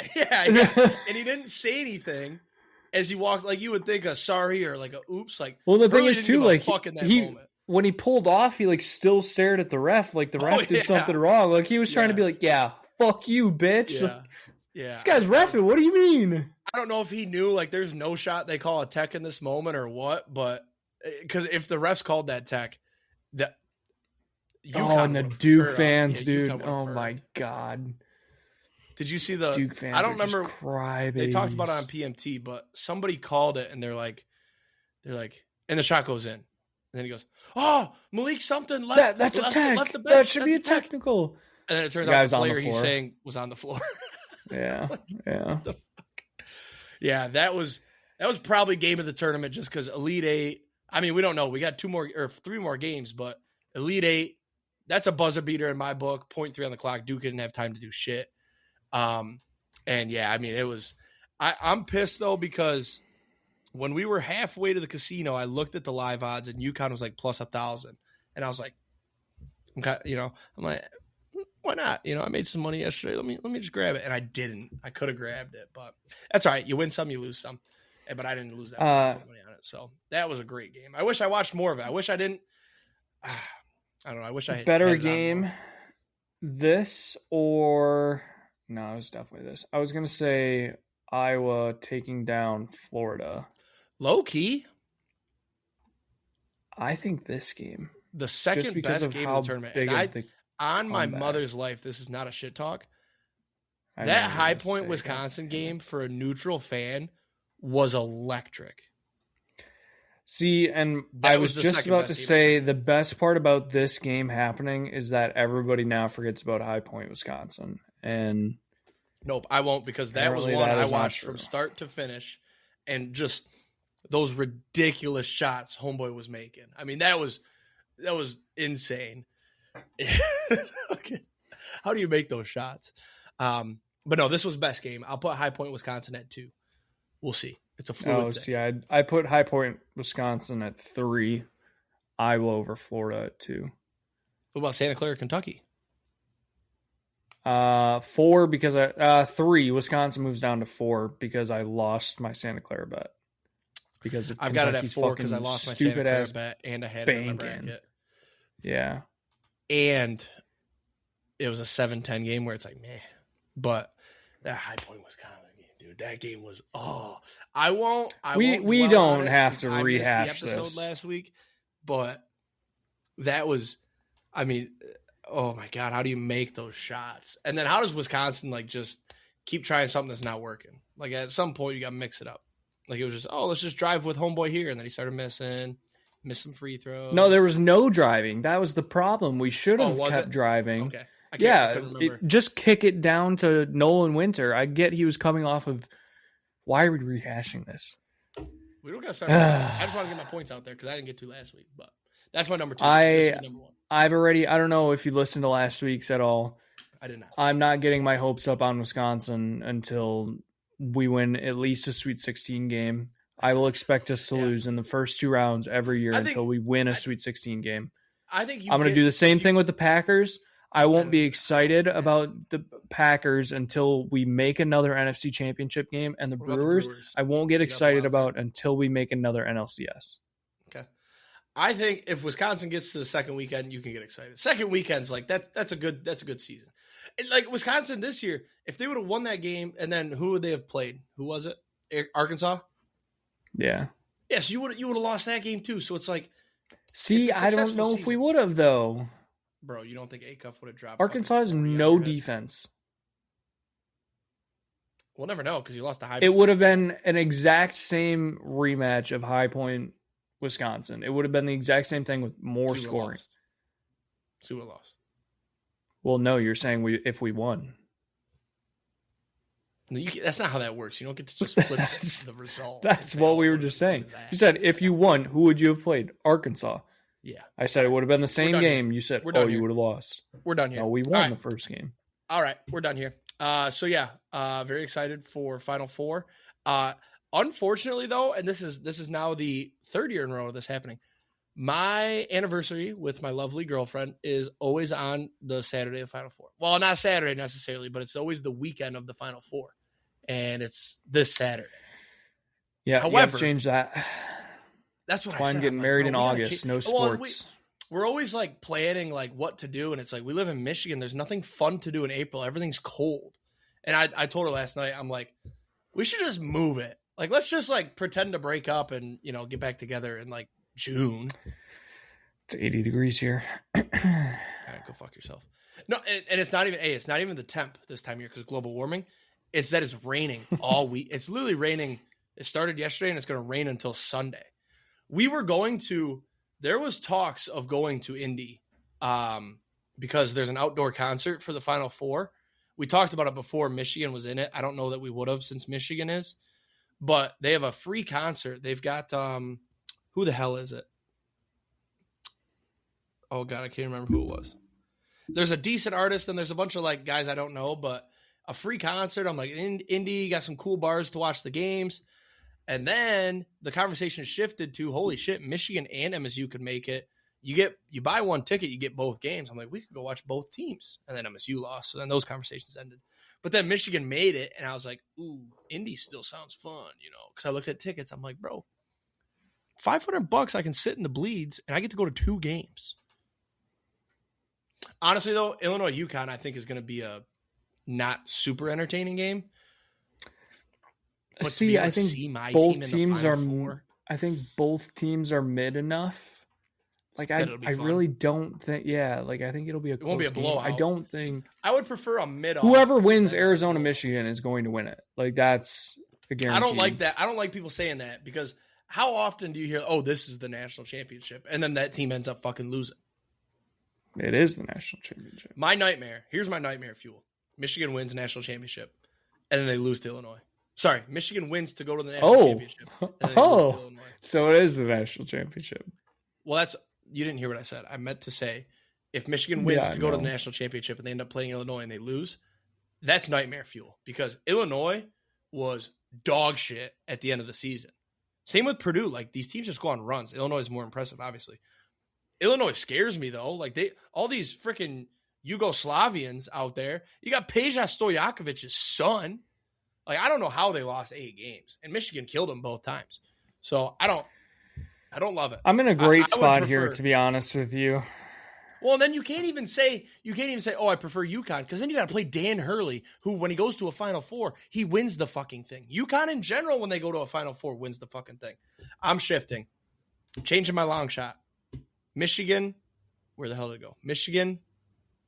And he didn't say anything as he walked, like you would think a sorry or like a oops. Like, well, the thing is, too, like, moment. When he pulled off, he, like, still stared at the ref, like the ref did something wrong. Like, he was trying to be like, yeah, fuck you, bitch. Yeah. Like, this guy's reffing. What do you mean? I don't know if he knew, like, there's no shot they call a tech in this moment or what, but because if the refs called that tech, and the Duke fans, dude. Oh my God. Did you see the Duke fans? I don't remember. They talked about it on PMT, but somebody called it and they're like, and the shot goes in. And then he goes, "Oh, Malik something left. That's a tech. Left the bench. That should be a technical." And then it turns out the player he's saying was on the floor. Yeah. What the fuck? Yeah, that was probably game of the tournament just because Elite Eight. I mean, we don't know. We got 3 more games, but Elite Eight, that's a buzzer beater in my book. 0.3 on the clock. Duke didn't have time to do shit. And yeah, I mean, it was. I'm pissed though because when we were halfway to the casino, I looked at the live odds and UConn was like plus 1,000, and I was like, I'm like, why not? I made some money yesterday. Let me just grab it, and I didn't. I could have grabbed it, but that's all right. You win some, you lose some. But I didn't lose that money on it, so that was a great game. I wish I watched more of it. I wish I didn't. I don't know. I wish I had better game. This or no, it was definitely this. I was gonna say Iowa taking down Florida. Low key. I think this game, the second best game of the tournament. On my mother's life, this is not a shit talk. That High Point, Wisconsin game for a neutral fan was electric. See, and I was just about to say the best part about this game happening is that everybody now forgets about High Point, Wisconsin. And nope, I won't, because that was one I watched from start to finish, and just those ridiculous shots Homeboy was making. I mean, that was insane. How do you make those shots? But no, this was best game. I'll put High Point, Wisconsin at 2. We'll see. It's a fluid thing. See, I put High Point, Wisconsin at 3. Iowa over Florida at 2. What about Santa Clara, Kentucky? 4 because 3. Wisconsin moves down to 4 because I lost my Santa Clara bet. Because I've got it at 4 because I lost my Santa Clara bet and I had it in my bracket. Yeah. And it was a 7-10 game where it's like, meh. But that High Point, Wisconsin game, dude, that game was, we don't have to rehash the episode this last week, but that was, I mean, oh my God, how do you make those shots? And then how does Wisconsin just keep trying something that's not working? Like, at some point you got to mix it up. Like, it was just, let's just drive with Homeboy here. And then he started missing some free throws. No, there was no driving. That was the problem. We should have kept driving. Okay. Just kick it down to Nolan Winter. I get he was coming off of. Why are we rehashing this? We don't got to start. I just want to get my points out there because I didn't get to last week. But that's my number 2. This will be number 1. I don't know if you listened to last week's at all. I did not. I'm not getting my hopes up on Wisconsin until we win at least a Sweet 16 game. I will expect us to lose in the first 2 rounds every year until we win a Sweet 16 game. I think I'm going to do the same thing with the Packers. I won't be excited about the Packers until we make another NFC Championship game, and the Brewers, I won't get excited about until we make another NLCS. Okay. I think if Wisconsin gets to the second weekend, you can get excited. Second weekend's like that's a good season. And like Wisconsin this year, if they would have won that game, and then who would they have played? Who was it? Arkansas? Yeah. Yeah, so you would have lost that game too. So it's like, see, I don't know if we would have though. Bro, you don't think Acuff would have dropped? Arkansas has no defense. We'll never know because you lost to High Point. It would have been an exact same rematch of High Point, Wisconsin. It would have been the exact same thing with more scoring. So we lost. Well, no, you're saying if we won. No, that's not how that works. You don't get to just flip the result. That's what we were just saying. You said if you won, who would you have played? Arkansas. Yeah. I said it would have been the same game. Here. You said, you would have lost. We're done here. No, we won the first game. All right, we're done here. Very excited for Final Four. Unfortunately, though, and this is now the 3rd year in a row of this happening, my anniversary with my lovely girlfriend is always on the Saturday of Final Four. Well, not Saturday necessarily, but it's always the weekend of the Final Four, and it's this Saturday. Yeah, however, change that. That's what I said. I'm getting married in August. No sports. We're always like planning like what to do, and it's like we live in Michigan. There's nothing fun to do in April. Everything's cold. And I told her last night, I'm like, we should just move it. Like, let's just like pretend to break up and get back together in like June. It's 80 degrees here. All right, go fuck yourself. No, and it's not even the temp this time of year because global warming. It's that it's raining all week. It's literally raining. It started yesterday and it's going to rain until Sunday. There was talks of going to Indy because there's an outdoor concert for the Final Four. We talked about it before Michigan was in it. I don't know that we would have since Michigan is, but they have a free concert. They've got, who the hell is it? Oh God, I can't remember who it was. There's a decent artist and there's a bunch of like guys I don't know, but a free concert. I'm like, Indy, got some cool bars to watch the games. And then the conversation shifted to, holy shit, Michigan and MSU could make it. You buy one ticket, you get both games. I'm like, we could go watch both teams. And then MSU lost. So then those conversations ended. But then Michigan made it. And I was like, ooh, Indy still sounds fun, because I looked at tickets. I'm like, bro, $500 I can sit in the bleeds and I get to go to 2 games. Honestly, though, Illinois UConn, I think, is going to be a not super entertaining game. But see, I think both teams are. Four, I think both teams are mid enough. Like I really don't think. Yeah, like I think it'll be a. It won't be a blowout. I don't think. I would prefer a mid. Whoever wins Arizona Michigan is going to win it. Like that's a guarantee. I don't like that. I don't like people saying that because how often do you hear, "Oh, this is the national championship," and then that team ends up fucking losing. It is the national championship. My nightmare. Here's my nightmare fuel. Michigan wins national championship, and then they lose to Illinois. Sorry, Michigan wins to go to the national championship. And then they lose to Illinois. So it is the national championship. Well, you didn't hear what I said. I meant to say, if Michigan wins to go to the national championship and they end up playing Illinois and they lose, that's nightmare fuel because Illinois was dog shit at the end of the season. Same with Purdue. Like these teams just go on runs. Illinois is more impressive, obviously. Illinois scares me though. Like all these freaking Yugoslavians out there. You got Peja Stojakovic's son. Like, I don't know how they lost 8 games, and Michigan killed them both times. So I don't love it. I'm in a great spot here, to be honest with you. Well, then you can't even say, oh, I prefer UConn, because then you got to play Dan Hurley, who, when he goes to a Final Four, he wins the fucking thing. UConn in general, when they go to a Final Four, wins the fucking thing. I'm shifting. Changing my long shot. Michigan, where the hell did it go? Michigan,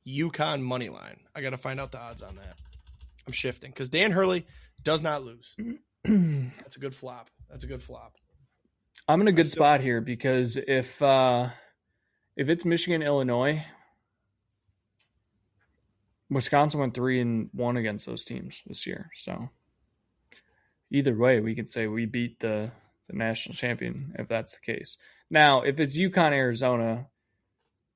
UConn money line. I got to find out the odds on that. I'm shifting, because Dan Hurley does not lose. That's a good flop. I'm in a good spot here because if it's Michigan, Illinois, Wisconsin went 3-1 against those teams this year. So either way, we could say we beat the the national champion if that's the case. Now, if it's UConn, Arizona,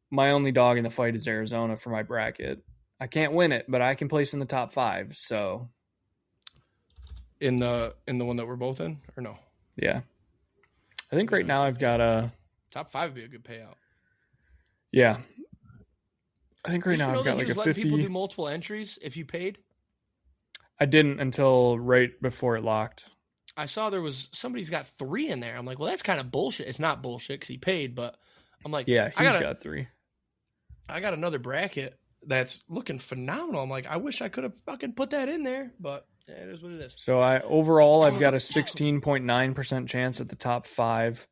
my only dog in the fight is Arizona for my bracket. I can't win it, but I can place in the top 5. So, in the one that we're both in, or no? Yeah, I think right now I've got a top 5 would be a good payout. Yeah, I think right now I've got like a 50. People do multiple entries if you paid. I didn't until right before it locked. I saw there was somebody's got 3 in there. I'm like, well, that's kind of bullshit. It's not bullshit because he paid, but I'm like, yeah, he's got 3. I got another bracket that's looking phenomenal. I'm like, I wish I could have fucking put that in there, but yeah, it is what it is. So overall I've got a 16.9% chance at the top 5.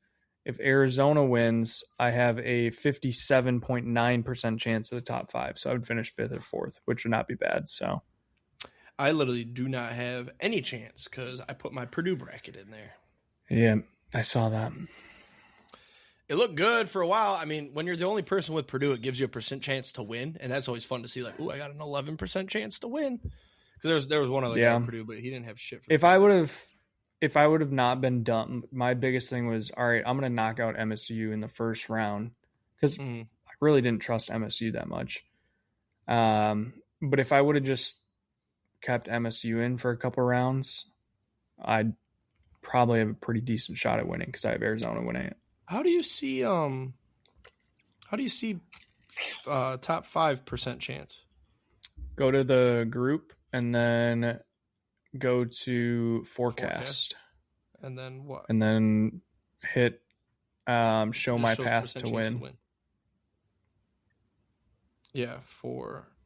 If Arizona wins, I have a 57.9% chance of the top 5. So I would finish 5th or 4th, which would not be bad. So I literally do not have any chance because I put my Purdue bracket in there. Yeah, I saw that. It looked good for a while. I mean, when you're the only person with Purdue, it gives you a % chance to win, and that's always fun to see. Like, ooh, I got an 11% chance to win. Because there was one other guy in Purdue, but he didn't have shit. If I would have not been dumb, my biggest thing was, all right, I'm going to knock out MSU in the first round because I really didn't trust MSU that much. But if I would have just kept MSU in for a couple rounds, I'd probably have a pretty decent shot at winning because I have Arizona winning it. How do you see top 5% chance? Go to the group and then go to forecast. And then what? And then hit show my path to win. Yeah,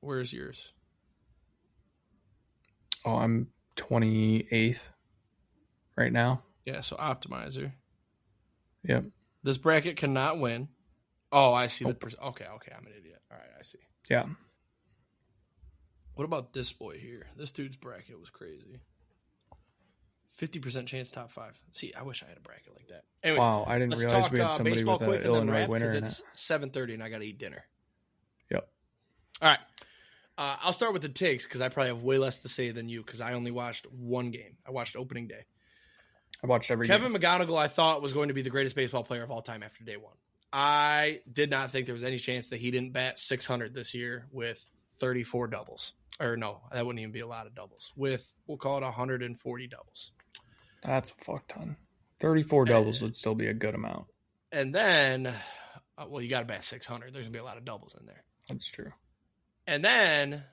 where's yours? Oh, I'm 28th right now. Yeah, so optimizer. Yep. This bracket cannot win. Oh, I see. Okay, I'm an idiot. All right, I see. Yeah. What about this boy here? This dude's bracket was crazy. 50% chance top 5. See, I wish I had a bracket like that. Anyways, wow, I didn't realize we had somebody with an Illinois winner. It's 7:30 and I got to eat dinner. Yep. All right. I'll start with the takes because I probably have way less to say than you because I only watched one game. I watched opening day. I watched every Kevin game. McGonigal, I thought, was going to be the greatest baseball player of all time after day 1. I did not think there was any chance that he didn't bat 600 this year with 34 doubles. Or no, that wouldn't even be a lot of doubles. With, we'll call it 140 doubles. That's a fuck ton. 34 doubles would still be a good amount. And then, well, you got to bat 600. There's going to be a lot of doubles in there. That's true. And then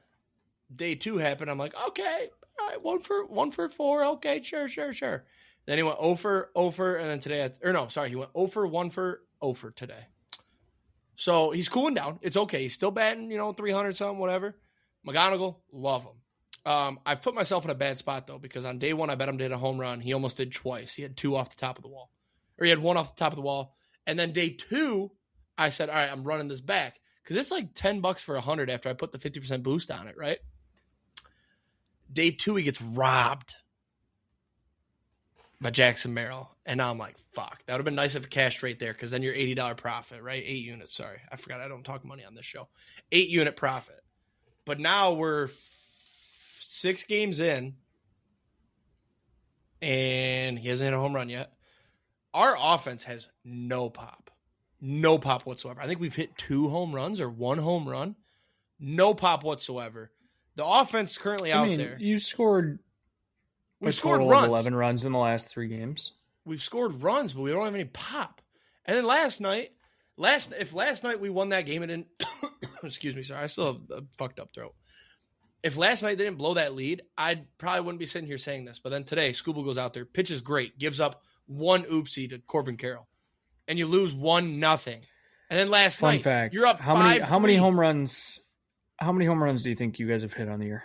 day 2 happened. I'm like, okay, all right, one for 4. Okay, sure. Then he went 0 for, and then today, he went 0 for 1 for 0 for today. So he's cooling down. It's okay. He's still batting, 300 something, whatever. McGonigal, love him. I've put myself in a bad spot, though, because on day 1, I bet him to hit a home run. He almost did twice. He had 2 off the top of the wall. Or he had 1 off the top of the wall. And then day 2, I said, all right, I'm running this back. Because it's like $10 for 100 after I put the 50% boost on it, right? Day 2, he gets robbed by Jackson Merrill. And now I'm like, fuck. That would have been nice if it cashed right there because then you're $80 profit, right? 8 units, sorry. I forgot I don't talk money on this show. 8 unit profit. But now we're 6 games in, and he hasn't hit a home run yet. Our offense has no pop. No pop whatsoever. I think we've hit 2 home runs or 1 home run. No pop whatsoever. The offense currently out there. You scored We've scored runs. 11 runs in the last 3 games. We've scored runs, but we don't have any pop. And then last night we won that game and didn't excuse me, sorry, I still have a fucked up throat. If last night they didn't blow that lead, I probably wouldn't be sitting here saying this. But then today, Scooble goes out there, pitches great, gives up 1 oopsie to Corbin Carroll, and you lose 1-0. And then last night, fact, you're up 5-3. How many home runs? How many home runs do you think you guys have hit on the year?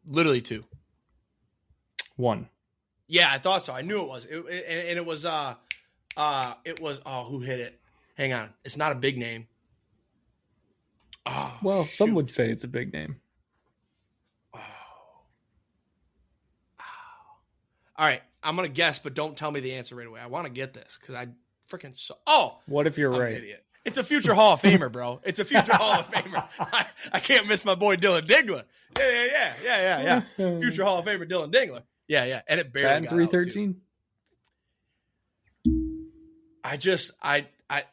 Literally 2. 1. Yeah, I thought so. I knew it was. It was who hit it? Hang on. It's not a big name. Oh, well, shoot. Some would say it's a big name. All right, I'm going to guess, but don't tell me the answer right away. I want to get this because I freaking saw. Oh! What if you're I'm right? An idiot. It's a future Hall of Famer, bro. It's a future Hall of Famer. I can't miss my boy Dylan Dingler. Yeah. Future Hall of Famer Dylan Dingler. Yeah. And it barely got 313?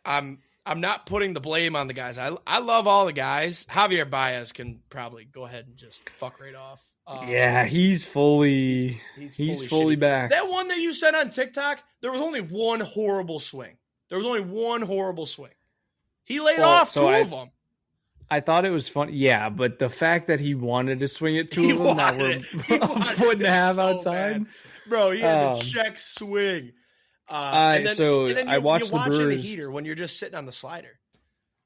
I'm not putting the blame on the guys. I love all the guys. Javier Baez can probably go ahead and just fuck right off. Yeah, he's fully shitty. back. That one that you said on TikTok, there was only one horrible swing. He laid off two of them. I thought it was fun. Yeah, but the fact that he wanted to swing at two of them that were a foot and a half outside. Bad. Bro, he had the check swing. I watched the Brewers in the heater when you're just sitting on the slider.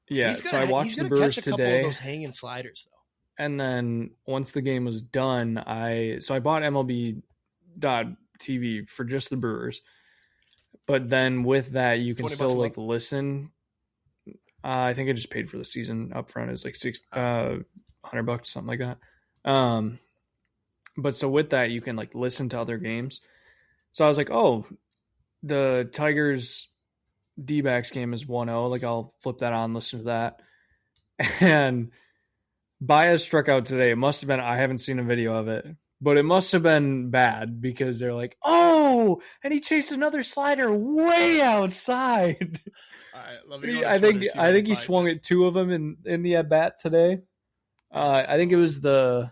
Yeah, so I watched the Brewers today. He's gonna catch a couple of those hanging sliders, though. And then once the game was done, I bought MLB.TV for just the Brewers. But then with that, you can still like listen. I think I just paid for the season up front. It was like $100, something like that. But so with that, you can like listen to other games. So I was like, oh, the Tigers D-backs game is 1-0. Like I'll flip that on, listen to that. And Baez struck out today. It must have been, I haven't seen a video of it, but it must have been bad because they're like, oh, and he chased another slider way outside. All right, let me I think he swung at two of them in the at bat today. I think it was the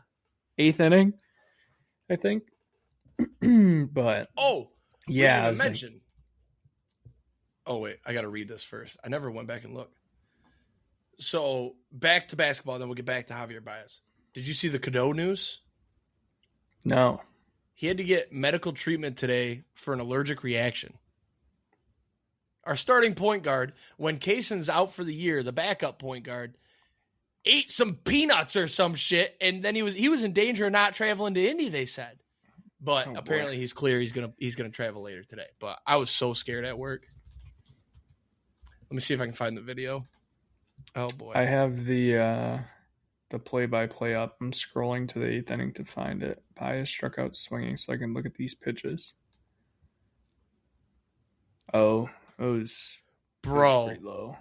8th inning. I think, but yeah, I mentioned. Oh wait, I got to read this first. I never went back and looked. So back to basketball, then we'll get back to Javier Baez. Did you see the Cadeau news? No. He had to get medical treatment today for an allergic reaction. Our starting point guard, when Kaysen's out for the year, the backup point guard, ate some peanuts or some shit, and then he was in danger of not traveling to Indy, they said. But apparently he's clear. He's gonna travel later today. But I was so scared at work. Let me see if I can find the video. Oh boy. I have the play-by-play up. I'm scrolling to the 8th inning to find it. Baez struck out swinging so I can look at these pitches. Oh, it was pretty low.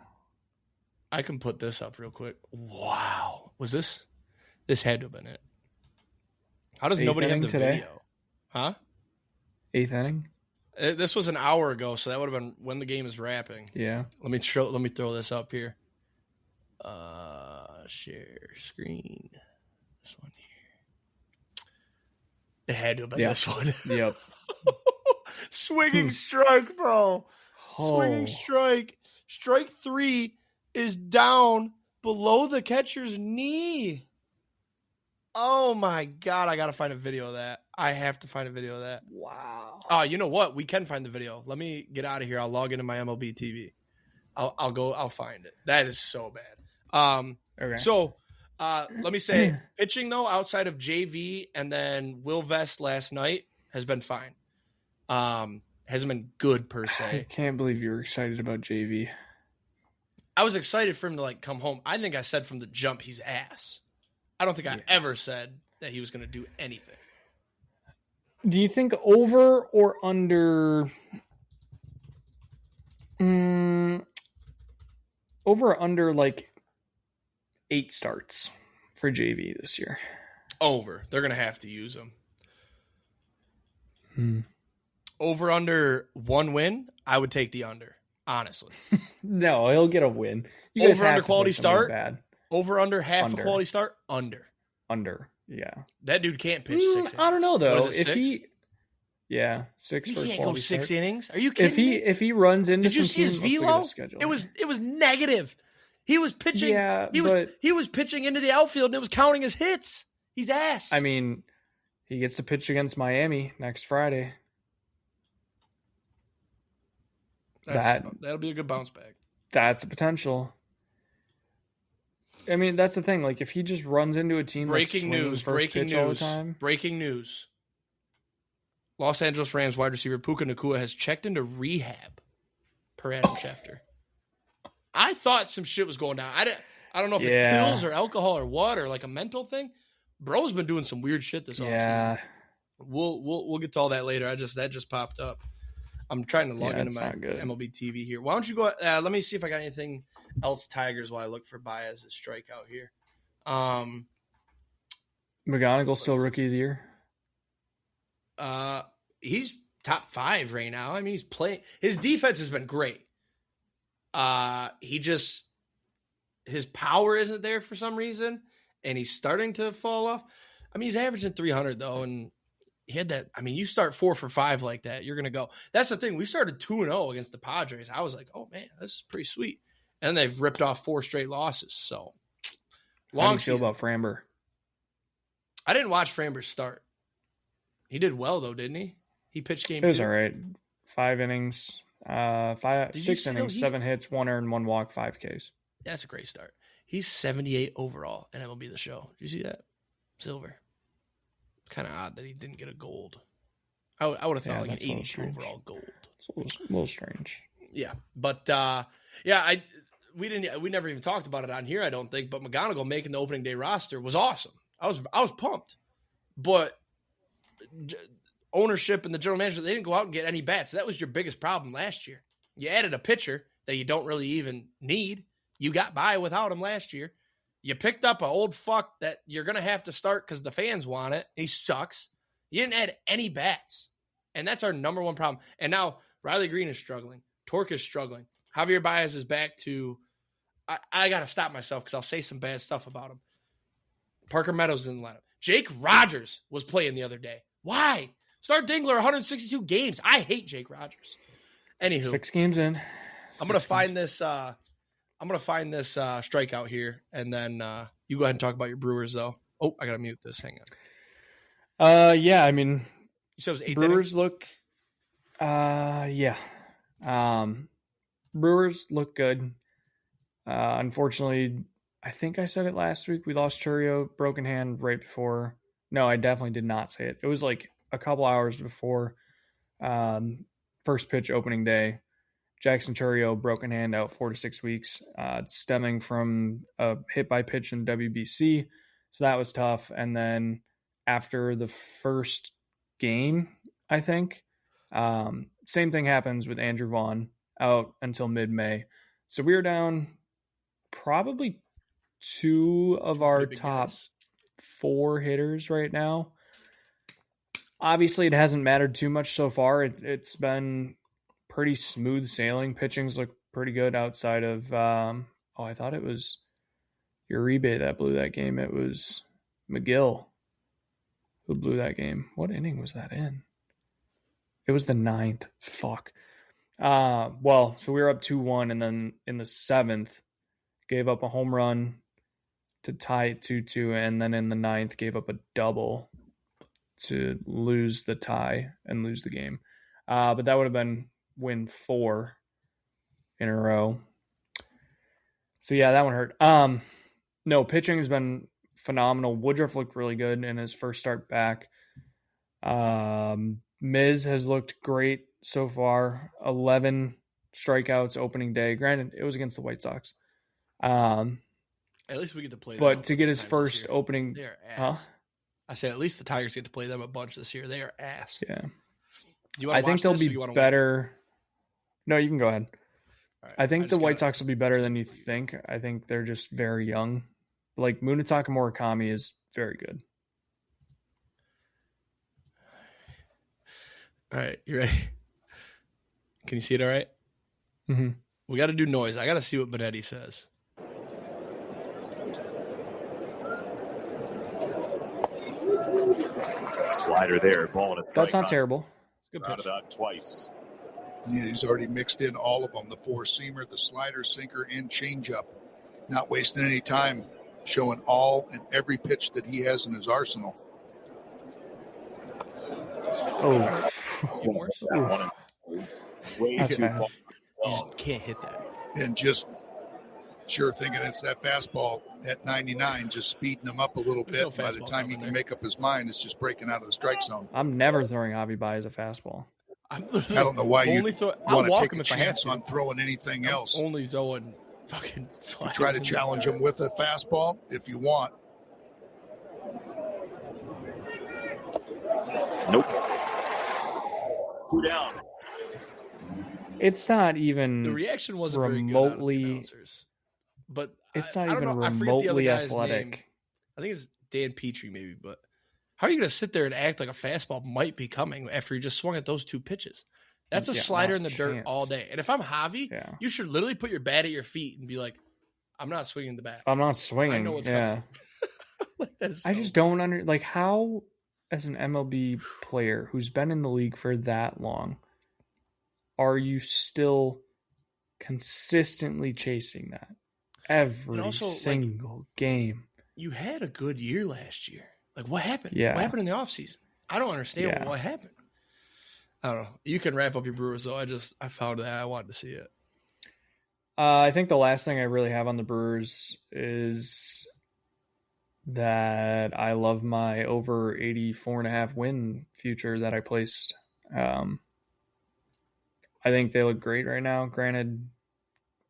I can put this up real quick. Wow. Was this? This had to have been it. How does nobody have the video? Huh? 8th inning? This was an hour ago, so that would have been when the game is wrapping. Yeah. Let me throw this up here. Share screen. This one here. It had to have been this one. Yep. Swinging strike, bro. Swinging strike. Strike 3 is down below the catcher's knee. Oh my God. I got to find a video of that. I have to find a video of that. Wow. Oh, you know what? We can find the video. Let me get out of here. I'll log into my MLB TV. I'll find it. That is so bad. Okay. So let me say, pitching though, outside of JV and then Will Vest last night has been fine. Hasn't been good per se. I can't believe you're excited about JV. I was excited for him to like come home. I think I said from the jump he's ass. I don't think I ever said that he was going to do anything. Do you think over or under? Over or under like 8 starts for JV this year? Over. They're going to have to use him. Over under 1 win, I would take the under, honestly. No, he'll get a win. Over under quality start? Bad. Over under half a quality start? Under. Yeah. That dude can't pitch 6 innings. I don't know though. If 6? Yeah, 6 for a quality start. He can't go 6 innings. Are you kidding me? If he runs into Did you see his velo? It was negative. He was pitching. Yeah, he was pitching into the outfield and it was counting his hits. He's ass. I mean, he gets to pitch against Miami next Friday. That'll be a good bounce back. That's a potential. I mean, that's the thing. Like, if he just runs into a team breaking news. All the time, breaking news. Los Angeles Rams wide receiver Puka Nacua has checked into rehab, per Adam Schefter. I thought some shit was going down. I don't know if it's pills or alcohol or what, or like a mental thing. Bro's been doing some weird shit this offseason. We'll get to all that later. That just popped up. I'm trying to log into my MLB TV here. Why don't you go? Let me see if I got anything else Tigers while I look for Baez's strikeout here. McGonigal still rookie of the year. He's top 5 right now. I mean, he's playing. His defense has been great. His power isn't there for some reason, and he's starting to fall off. I mean, he's averaging 300 though, and he had that. I mean, you start 4 for 5 like that, you're gonna go. That's the thing. We started 2-0 against the Padres. I was like, oh man, this is pretty sweet. And they've ripped off 4 straight losses. So long. How do you feel about Framber? I didn't watch Framber start. He did well though, didn't he? He pitched game 2. It was all right. 5 innings, 6 innings, 7 hits, 1 earned, 1 walk, 5 Ks. That's a great start. He's 78 overall in MLB The Show. Did you see that? Silver. Kind of odd that he didn't get a gold. I would have thought like an 82 overall gold. It's a little strange. Yeah, but we never even talked about it on here, I don't think. But McGonigal making the opening day roster was awesome. I was pumped, but ownership and the general manager, they didn't go out and get any bats. That was your biggest problem last year. You added a pitcher that you don't really even need. You got by without him last year. You picked up an old fuck that you're going to have to start because the fans want it. He sucks. You didn't add any bats. And that's our number one problem. And now Riley Green is struggling. Torque is struggling. Javier Baez is back to – I got to stop myself because I'll say some bad stuff about him. Parker Meadows in the lineup. Jake Rogers was playing the other day. Why? Start Dingler 162 games. I hate Jake Rogers. Anywho. 6 games in. I'm going to find this strikeout here, and then you go ahead and talk about your Brewers, though. Oh, I got to mute this. Hang on. Yeah, I mean, you said it was 8th Brewers inning? look yeah. Brewers look good. Unfortunately, I think I said it last week. We lost Churio, broken hand right before. No, I definitely did not say it. It was like a couple hours before first pitch opening day. Jackson Churio, broken hand, out 4 to 6 weeks, stemming from a hit by pitch in WBC. So that was tough. And then after the first game, I think, same thing happens with Andrew Vaughn, out until mid-May. So we were down probably 2 of our top 4 hitters right now. Obviously, it hasn't mattered too much so far. It's been pretty smooth sailing. Pitchings look pretty good outside of I thought it was Uribe that blew that game. It was McGill who blew that game. What inning was that in? It was the 9th. Fuck. So we were up 2-1, and then in the 7th gave up a home run to tie it 2-2, and then in the 9th gave up a double to lose the tie and lose the game. But that would have been win 4 in a row. So yeah, that one hurt. No, pitching has been phenomenal. Woodruff looked really good in his first start back. Miz has looked great so far. 11 strikeouts opening day. Granted, it was against the White Sox. At least we get to play them. But to get his first opening, they're ass. I say at least the Tigers get to play them a bunch this year. They are ass. Yeah. Do you want to I think they'll be better. No, you can go ahead. Right, I think the White Sox will be better than you think. I think they're just very young. Like Munetaka Murakami is very good. All right, you ready? Can you see it all right? Mm-hmm. We got to do noise. I got to see what Benetti says. Slider there, ball and a strike. That's not terrible. Good pitch. Out twice. Yeah, he's already mixed in all of them, the 4-seamer, the slider, sinker, and changeup. Not wasting any time, showing all and every pitch that he has in his arsenal. Oh. Way That's too far. You can't hit that. And just sure thinking it's that fastball at 99, just speeding him up a little bit. No By the time he can make up his mind, it's just breaking out of the strike zone. I'm never throwing Javi Baez a fastball. I don't know why you want to take a chance on throwing anything else. Only throwing fucking sliders. Try to challenge him with a fastball if you want. Nope. 2 down. It's not even the reaction wasn't remotely very good but it's not I even don't know. I forget the other remotely guy's athletic. Name. I think it's Dan Petrie maybe, but how are you going to sit there and act like a fastball might be coming after you just swung at those 2 pitches? That's a Yeah, slider not in the dirt chance. all day. And if I'm Javi, Yeah. you should literally put your bat at your feet and be like, I'm not swinging the bat. I'm not swinging. I know what's yeah. coming. That is I so just don't like how, as an MLB player who's been in the league for that long, are you still consistently chasing that every also, single game? You had a good year last year. Like, what happened? Yeah. What happened in the offseason? I don't understand Yeah. what happened. I don't know. You can wrap up your Brewers, though. I found that. I wanted to see it. I think the last thing I really have on the Brewers is that I love my over 84.5 win future that I placed. I think they look great right now. Granted,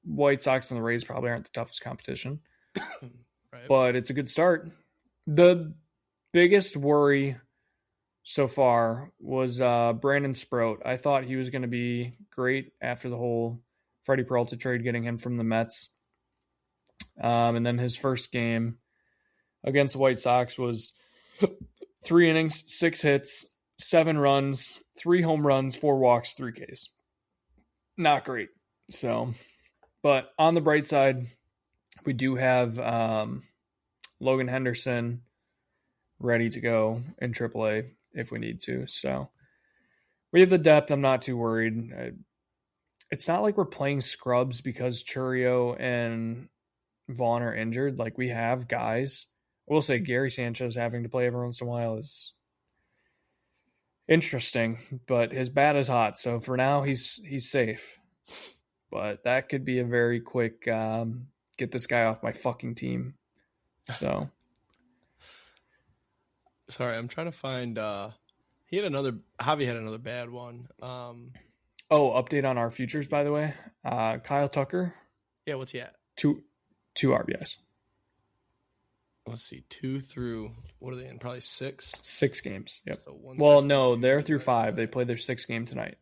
White Sox and the Rays probably aren't the toughest competition, Right. but it's a good start. The biggest worry so far was Brandon Sproat. I thought he was going to be great after the whole Freddie Peralta trade, getting him from the Mets. And then his first game against the White Sox was 3 innings, 6 hits, 7 runs, 3 home runs, 4 walks, 3 Ks. Not great. So, but on the bright side, we do have Logan Henderson ready to go in AAA if we need to. So we have the depth. I'm not too worried. It's not like we're playing scrubs because Churio and Vaughn are injured. Like, we have guys. I will say Gary Sanchez having to play every once in a while is interesting, but his bat is hot. So for now, he's safe. But that could be a very quick get this guy off my fucking team. So sorry, I'm trying to find. Javi had another bad one. update on our futures, by the way. Kyle Tucker. Yeah, what's he at? 2 RBIs. Let's see, 2 through, what are they in? Probably 6? 6 games. Yep. So Well, no, they're through 5. They played their 6th game tonight.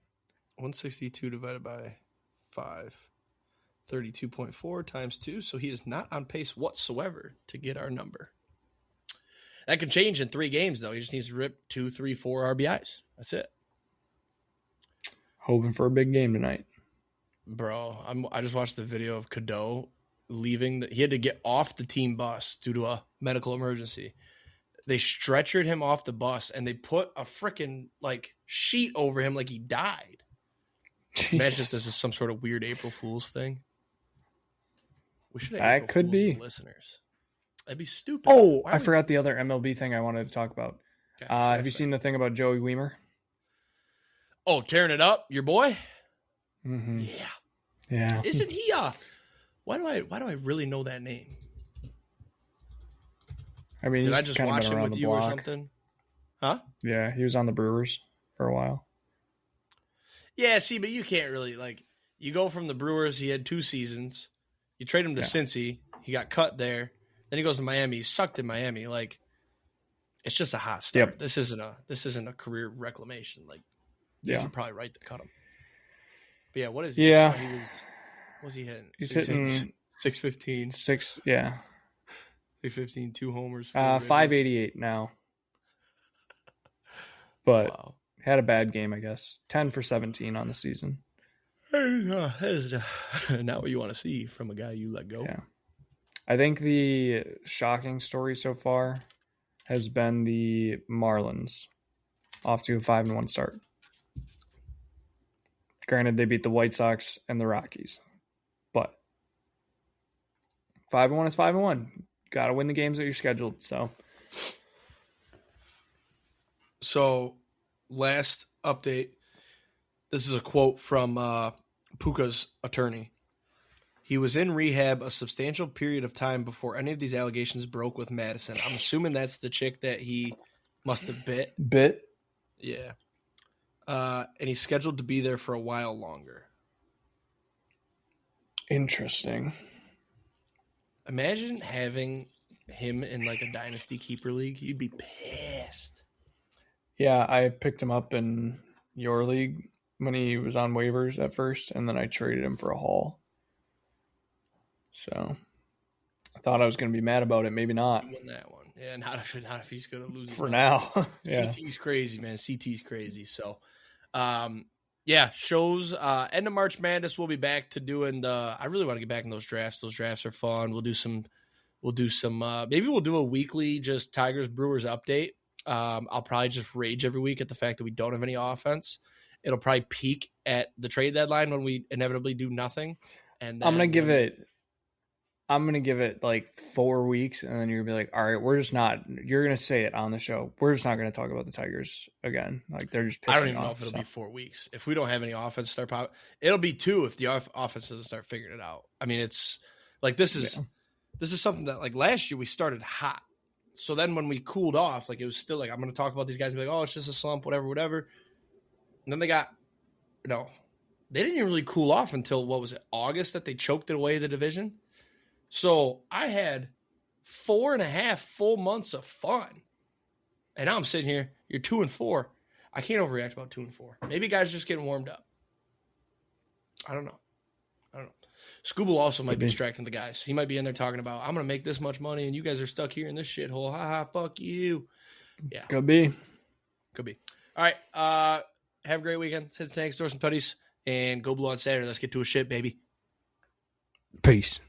162 divided by 5. 32.4 times 2. So he is not on pace whatsoever to get our number. That could change in 3 games, though. He just needs to rip 2, 3, 4 RBIs. That's it. Hoping for a big game tonight. Bro, I just watched the video of Cadeau leaving. He had to get off the team bus due to a medical emergency. They stretchered him off the bus, and they put a freaking sheet over him like he died. Jesus. Imagine if this is some sort of weird April Fool's thing. We should have That April could Fools be. listeners. That'd be stupid. Oh, Why I would- forgot the other MLB thing I wanted to talk about. Okay, Have you seen the thing about Joey Weimer? Oh, tearing it up, your boy? Mm-hmm. Yeah. Yeah. Isn't he why do I really know that name? I mean, Did he's I just kinda watch been him around with the you or block. something? Huh? Yeah, he was on the Brewers for a while. Yeah, see, but you can't really you go from the Brewers, he had 2 seasons. You trade him to Cincy, he got cut there. Then he goes to Miami, he sucked in Miami. It's just a hot start. Yep. This isn't a career reclamation. Yeah. You're probably right to cut him. But yeah, what is he? Yeah. What was he hitting? He's hitting 615. 6, yeah. 615, 2 homers. 588 now. But Wow. had a bad game, I guess. 10 for 17 on the season. That is not what you want to see from a guy you let go. Yeah. I think the shocking story so far has been the Marlins off to a 5-1 start. Granted, they beat the White Sox and the Rockies, but 5-1 is 5-1. Got to win the games that you're scheduled. So, last update. This is a quote from Puka's attorney. He was in rehab a substantial period of time before any of these allegations broke with Madison. I'm assuming that's the chick that he must have bit. Yeah. And he's scheduled to be there for a while longer. Interesting. Imagine having him in a dynasty keeper league. You'd be pissed. Yeah, I picked him up in your league when he was on waivers at first, and then I traded him for a haul. So I thought I was going to be mad about it. Maybe not. You won that one. Yeah, not if he's going to lose. For now. Yeah. CT's crazy, man. CT's crazy. So, Yeah, shows end of March Madness. We'll be back to doing I really want to get back in those drafts. Those drafts are fun. We'll do some maybe we'll do a weekly just Tigers Brewers update. I'll probably just rage every week at the fact that we don't have any offense. It'll probably peak at the trade deadline when we inevitably do nothing. And then, I'm gonna give it like 4 weeks, and then you're gonna be like, all right, we're just not. You're gonna say it on the show. We're just not gonna talk about the Tigers again. Like they're just. I don't even know if it'll be 4 weeks if we don't have any offense start pop. It'll be 2 if the offense doesn't start figuring it out. I mean, it's like this is something that like last year we started hot. So then when we cooled off, like it was still like I'm gonna talk about these guys and be like, oh, it's just a slump, whatever. And then they didn't even really cool off until what was it, August that they choked it away the division. So I had 4.5 full months of fun. And now I'm sitting here, you're 2-4. I can't overreact about 2-4. Maybe guys just getting warmed up. I don't know. Scooble also might be distracting the guys. He might be in there talking about, I'm going to make this much money and you guys are stuck here in this shithole. Ha ha, fuck you. Yeah. Could be. All right. Have a great weekend. Sit, thanks, door some tutties, and go blue on Saturday. Let's get to a shit, baby. Peace.